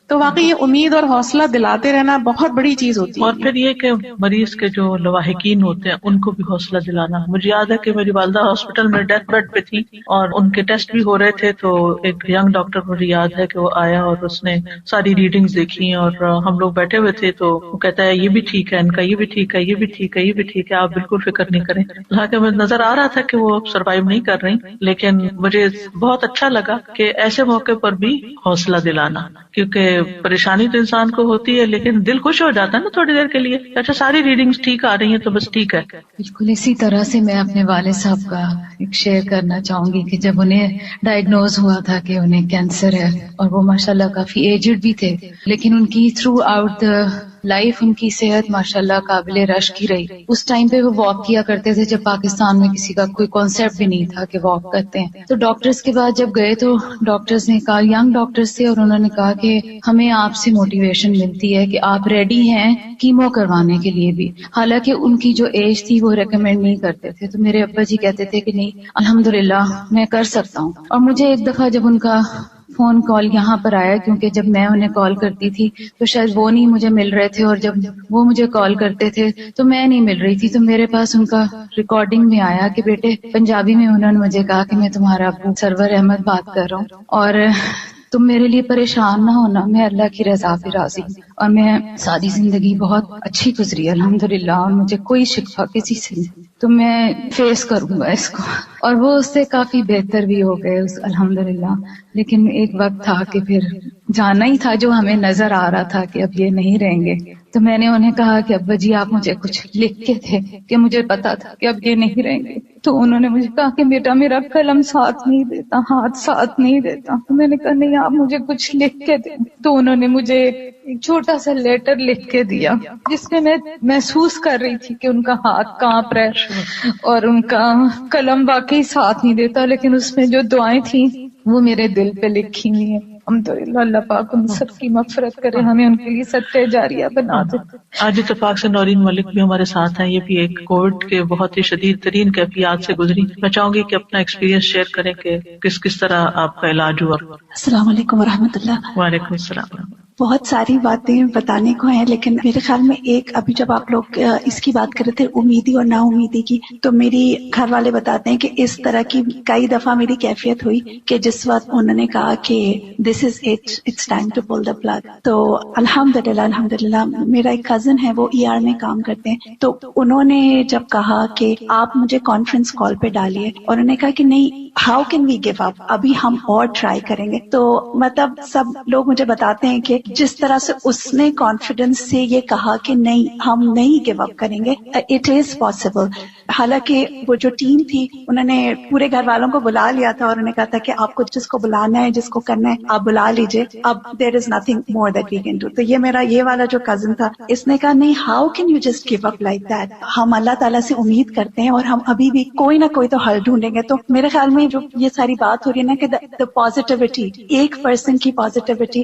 تو واقعی یہ امید اور حوصلہ دلاتے رہنا بہت بڑی چیز ہوتی ہے. اور پھر یہ کہ مریض کے جو لواحقین ہوتے ہیں ان کو بھی حوصلہ دلانا. مجھے یاد ہے کہ میری والدہ ہاسپٹل میں ڈیتھ بیڈ پہ تھی اور ان کے ٹیسٹ بھی ہو رہے تھے، تو ایک ینگ ڈاکٹر مجھے یاد ہے کہ وہ آیا اور اس نے ساری ریڈنگز دیکھی اور ہم لوگ بیٹھے ہوئے تھے، تو وہ کہتا ہے یہ بھی ٹھیک ہے، ان کا یہ بھی ٹھیک ہے، یہ بھی ٹھیک ہے، یہ بھی ٹھیک ہے، آپ بالکل فکر نہیں کریں. حالانکہ مجھے نظر آ رہا تھا کہ وہ سروائیو نہیں کر رہی، لیکن مجھے بہت اچھا لگا کہ ایسے موقع پر بھی حوصلہ دلانا، کیونکہ پریشانی تو انسان کو ہوتی ہے لیکن دل خوش ہو جاتا ہے نا تھوڑی دیر کے لیے. اچھا ساری ریڈنگز ٹھیک آ رہی ہیں تو بس ٹھیک ہے. بالکل اسی طرح سے میں اپنے والد صاحب کا ایک شیئر کرنا چاہوں گی کہ جب انہیں ڈائگنوز ہوا تھا کہ انہیں کینسر ہے، اور وہ ماشاءاللہ کافی ایجڈ بھی تھے، لیکن ان کی تھرو آؤٹ دا لائف ان کی صحت ماشاءاللہ قابل رشک کی رہی. اس ٹائم پہ وہ واک کیا کرتے تھے جب پاکستان میں کسی کا کوئی کانسیپٹ بھی نہیں تھا کہ واک کرتے ہیں. تو ڈاکٹرز کے بعد جب گئے تو ڈاکٹرز نے کہا، ینگ ڈاکٹرز تھے، اور انہوں نے کہا کہ ہمیں آپ سے موٹیویشن ملتی ہے کہ آپ ریڈی ہیں کیمو کروانے کے لیے بھی. حالانکہ ان کی جو ایج تھی وہ ریکمینڈ نہیں کرتے تھے. تو میرے ابا جی کہتے تھے کہ نہیں الحمدللہ میں کر سکتا ہوں. اور مجھے ایک دفعہ جب ان کا فون کال یہاں پر آیا، کیونکہ جب میں انہیں کال کرتی تھی تو شاید وہ نہیں مجھے مل رہے تھے، اور جب وہ مجھے کال کرتے تھے تو میں نہیں مل رہی تھی، تو میرے پاس ان کا ریکارڈنگ میں آیا کہ بیٹے پنجابی میں انہوں نے مجھے کہا کہ میں تمہارا ابو سرور احمد بات کر رہا ہوں، اور تم میرے لیے پریشان نہ ہونا، میں اللہ کی رضا پہ راضی ہوں، اور میں ساری زندگی بہت اچھی گزری الحمدللہ، اور مجھے کوئی شکوہ کسی سے نہیں، تو میں فیس کروں گا اس کو. اور وہ اس سے کافی بہتر بھی ہو گئے الحمدللہ. لیکن ایک وقت تھا کہ پھر جانا ہی تھا، جو ہمیں نظر آ رہا تھا کہ اب یہ نہیں رہیں گے. تو میں نے انہیں کہا کہ ابا جی آپ مجھے کچھ لکھ کے تھے کہ مجھے پتا تھا کہ اب یہ نہیں رہیں گے. تو انہوں نے مجھے کہا کہ بیٹا میرا قلم ساتھ نہیں دیتا، ہاتھ ساتھ نہیں دیتا. تو میں نے کہا نہیں آپ مجھے کچھ لکھ کے دیں. تو انہوں نے مجھے ایک چھوٹا سا لیٹر لکھ کے دیا، جس میں میں محسوس کر رہی تھی کہ ان کا ہاتھ کانپ رہا ہے اور ان کا قلم واقعی ساتھ نہیں دیتا، لیکن اس میں جو دعائیں تھیں وہ میرے دل پہ لکھی ہوئی ہیں. الحمدللہ اللہ پاک ان سب کی مغفرت کرے، ہمیں ان کے لیے صدقہ جاریہ بنا دے. آج اتفاق سے نورین ملک بھی ہمارے ساتھ ہیں، یہ بھی ایک کووڈ کے بہت ہی شدید ترین کیفیات سے گزری. میں چاہوں گی کہ اپنا ایکسپیرینس شیئر کریں کہ کس طرح آپ کا علاج ہوا. السلام علیکم ورحمۃ اللہ. وعلیکم السلام. بہت ساری باتیں بتانے کو ہیں، لیکن میرے خیال میں ایک ابھی جب آپ لوگ اس کی بات کر رہے تھے امیدی اور نا امیدی کی، تو میری گھر والے بتاتے ہیں کہ اس طرح کی کئی دفعہ میری کیفیت ہوئی کہ جس وقت انہوں نے کہا کہ this is it's time to pull the plug. تو الحمدللہ میرا ایک کزن ہے، وہ ER میں کام کرتے ہیں، تو انہوں نے جب کہا کہ آپ مجھے کانفرنس کال پہ ڈالیے، اور انہوں نے کہا کہ نہیں how can we give up, ابھی ہم اور ٹرائی کریں گے. تو مطلب سب لوگ مجھے بتاتے ہیں کہ جس طرح سے اس نے کانفیڈنس سے یہ کہا کہ نہیں ہم نہیں گیو اپ کریں گے، اٹ از پاسبل. حالانکہ وہ جو ٹیم تھی انہوں نے پورے گھر والوں کو بلا لیا تھا، اور انہوں نے کہا تھا کہ آپ کو جس کو بلانا ہے، جس کو کرنا ہے آپ بلا لیجئے، اب there is nothing more that we can do. تو یہ میرا یہ والا جو کزن تھا، اس نے کہا نہیں how can you just give up like that. ہم اللہ تعالیٰ سے امید کرتے ہیں اور ہم ابھی بھی کوئی نہ کوئی تو حل ڈھونڈیں گے. تو میرے خیال میں جو یہ ساری بات ہو رہی ہے نا کہ دا پازیٹیوٹی، ایک پرسن کی پازیٹیوٹی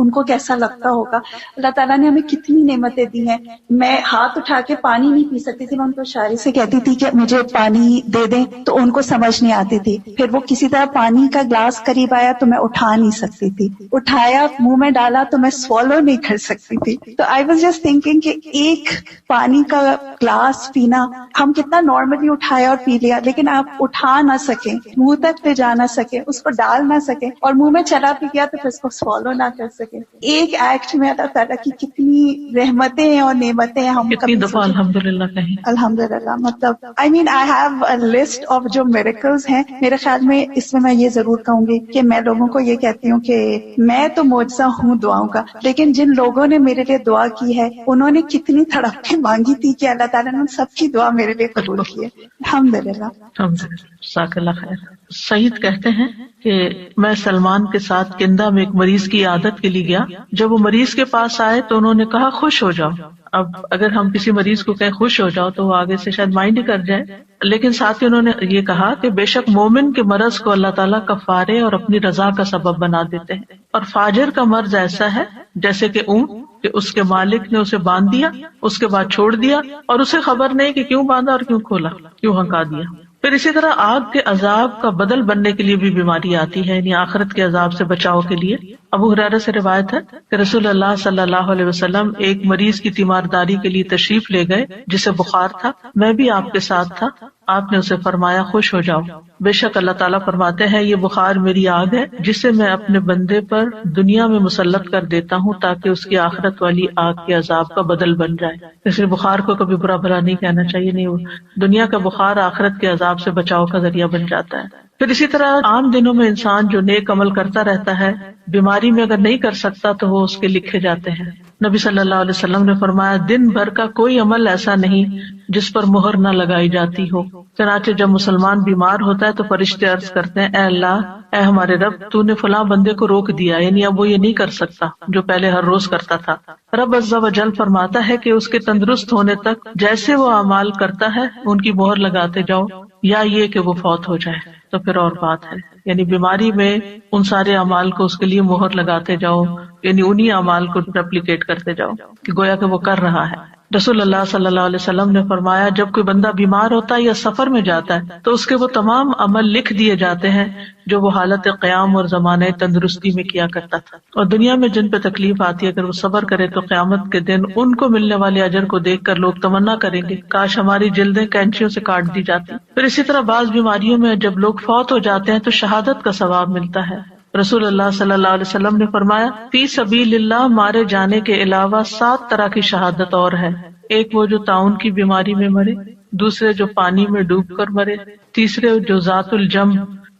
ان کو کیسا لگتا ہوگا. اللہ تعالیٰ نے ہمیں کتنی نعمتیں دی ہیں. میں ہاتھ اٹھا کے پانی نہیں پی سکتی تھی, میں ان کو اشارے سے کہتی تھی کہ مجھے پانی دے دیں, تو ان کو سمجھ نہیں آتی تھی. پھر وہ کسی طرح پانی کا گلاس قریب آیا تو میں اٹھا نہیں سکتی تھی, اٹھایا منہ میں ڈالا تو میں سوالو نہیں کر سکتی تھی. تو آئی واز جسٹ تھنکنگ کہ ایک پانی کا گلاس پینا ہم کتنا نارملی اٹھایا اور پی لیا, لیکن آپ اٹھا نہ سکیں, منہ تک لے جا نہ سکیں, اس کو ڈال نہ سکیں, اور منہ میں چلا بھی گیا تو پھر اس کو سوالو نہ کر سکیں. ایک ایکٹ میں اللہ تعالیٰ کی کتنی رحمتیں ہیں اور نعمتیں ہیں, ہم کتنی دفعہ الحمدللہ کہیں. الحمدللہ, مطلب I mean I have a list of جو میریکلز ہیں. میرے خیال میں اس میں یہ ضرور کہوں گی کہ میں لوگوں کو یہ کہتی ہوں کہ میں تو معجزہ ہوں دعاؤں کا, لیکن جن لوگوں نے میرے لیے دعا کی ہے انہوں نے کتنی تڑپ کے مانگی تھی کہ اللہ تعالیٰ نے سب کی دعا میرے لیے قبول کی ہے. الحمدللہ. جزاک اللہ خیر. سعید کہتے ہیں کہ میں سلمان کے ساتھ کندا میں ایک مریض کی عیادت کے لیے گیا. جب وہ مریض کے پاس آئے تو انہوں نے کہا خوش ہو جاؤ. اب اگر ہم کسی مریض کو کہیں خوش ہو جاؤ تو وہ آگے سے شاید مائنڈ ہی کر جائے, لیکن ساتھ ہی انہوں نے یہ کہا کہ بے شک مومن کے مرض کو اللہ تعالیٰ کفارے اور اپنی رضا کا سبب بنا دیتے ہیں, اور فاجر کا مرض ایسا ہے جیسے کہ اونٹ کہ اس کے مالک نے اسے باندھ دیا, اس کے بعد چھوڑ دیا اور اسے خبر نہیں کہ کیوں باندھا اور کیوں کھولا, کیوں ہنکا دیا. پھر اسی طرح آگ کے عذاب کا بدل بننے کے لیے بھی بیماری آتی ہے, یعنی آخرت کے عذاب سے بچاؤ کے لیے. ابو ہریرہ سے روایت ہے کہ رسول اللہ صلی اللہ علیہ وسلم ایک مریض کی تیمارداری کے لیے تشریف لے گئے جسے بخار تھا. میں بھی آپ کے ساتھ تھا. آپ نے اسے فرمایا خوش ہو جاؤ, بے شک اللہ تعالیٰ فرماتے ہیں یہ بخار میری آگ ہے جسے میں اپنے بندے پر دنیا میں مسلط کر دیتا ہوں تاکہ اس کی آخرت والی آگ کے عذاب کا بدل بن جائے. اس لیے بخار کو کبھی برا بھلا نہیں کہنا چاہیے, نہیں, دنیا کا بخار آخرت کے عذاب سے بچاؤ کا ذریعہ بن جاتا ہے. پھر اسی طرح عام دنوں میں انسان جو نیک عمل کرتا رہتا ہے, بیماری میں اگر نہیں کر سکتا تو وہ اس کے لکھے جاتے ہیں. نبی صلی اللہ علیہ وسلم نے فرمایا دن بھر کا کوئی عمل ایسا نہیں جس پر مہر نہ لگائی جاتی ہو. چنانچہ جب مسلمان بیمار ہوتا ہے تو فرشتے عرض کرتے ہیں اے اللہ, اے ہمارے رب, تو نے فلاں بندے کو روک دیا, یعنی اب وہ یہ نہیں کر سکتا جو پہلے ہر روز کرتا تھا. رب عز و جل فرماتا ہے کہ اس کے تندرست ہونے تک جیسے وہ اعمال کرتا ہے ان کی مہر لگاتے جاؤ, یا یہ کہ وہ فوت ہو جائے تو پھر اور بات ہے. یعنی بیماری میں ان سارے اعمال کو اس کے لیے مہر لگاتے جاؤ, یعنی انہی اعمال کو ریپلیکیٹ کرتے جاؤ کہ گویا کہ وہ کر رہا ہے. رسول اللہ صلی اللہ علیہ وسلم نے فرمایا جب کوئی بندہ بیمار ہوتا ہے یا سفر میں جاتا ہے تو اس کے وہ تمام عمل لکھ دیے جاتے ہیں جو وہ حالت قیام اور زمانے تندرستی میں کیا کرتا تھا. اور دنیا میں جن پہ تکلیف آتی ہے اگر وہ صبر کرے تو قیامت کے دن ان کو ملنے والے اجر کو دیکھ کر لوگ تمنا کریں گے کاش ہماری جلدیں کینچیوں سے کاٹ دی جاتی. پھر اسی طرح بعض بیماریوں میں جب لوگ فوت ہو جاتے ہیں تو شہادت کا ثواب ملتا ہے. رسول اللہ صلی اللہ علیہ وسلم نے فرمایا فی سبیل اللہ مارے جانے کے علاوہ 7 طرح کی شہادت اور ہے. ایک وہ جو طاعون کی بیماری میں مرے, دوسرے جو پانی میں ڈوب کر مرے, تیسرے جو ذات الجم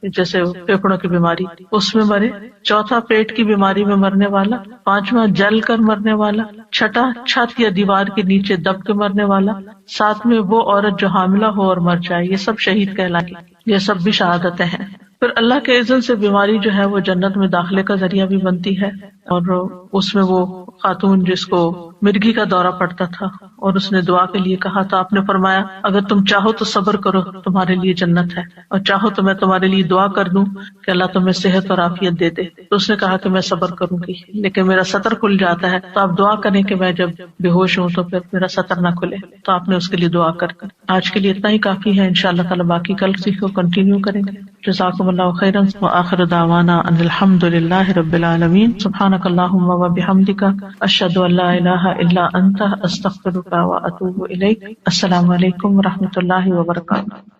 جیسے پھیپھڑوں کی بیماری اس میں مرے, چوتھا پیٹ کی بیماری میں مرنے والا, پانچواں جل کر مرنے والا, چھٹا چھت یا دیوار کے نیچے دب کے مرنے والا, ساتویں وہ عورت جو حاملہ ہو اور مر جائے. یہ سب شہید کہلائیں گے, یہ سب بھی شہادتیں ہیں. پھر اللہ کے اذن سے بیماری جو ہے وہ جنت میں داخلے کا ذریعہ بھی بنتی ہے. اور اس میں وہ خاتون جس کو مرگی کا دورہ پڑتا تھا اور اس نے دعا کے لیے کہا تو آپ نے فرمایا اگر تم چاہو تو صبر کرو, تمہارے لیے جنت ہے, اور چاہو تو میں تمہارے لیے دعا کر دوں کہ اللہ تمہیں صحت اور عافیت دے دے. تو اس نے کہا کہ میں صبر کروں گی لیکن میرا سطر کھل جاتا ہے, تو آپ دعا کریں کہ میں جب بے ہوش ہوں تو پھر میرا سطر نہ کھلے. تو آپ نے اس کے لیے دعا کر دی. آج کے لیے اتنا ہی کافی ہے, انشاءاللہ تعالی باقی کل سیکھو کنٹینیو کریں گے. جزاکم اللہ خیرا وآخر دعوانا ان الحمد للہ رب العالمین. سبحانک اللہم وبحمدک اشہد ان لا الہ الا انت استغفرک واتوب الیک. السلام علیکم ورحمۃ اللہ وبرکاتہ.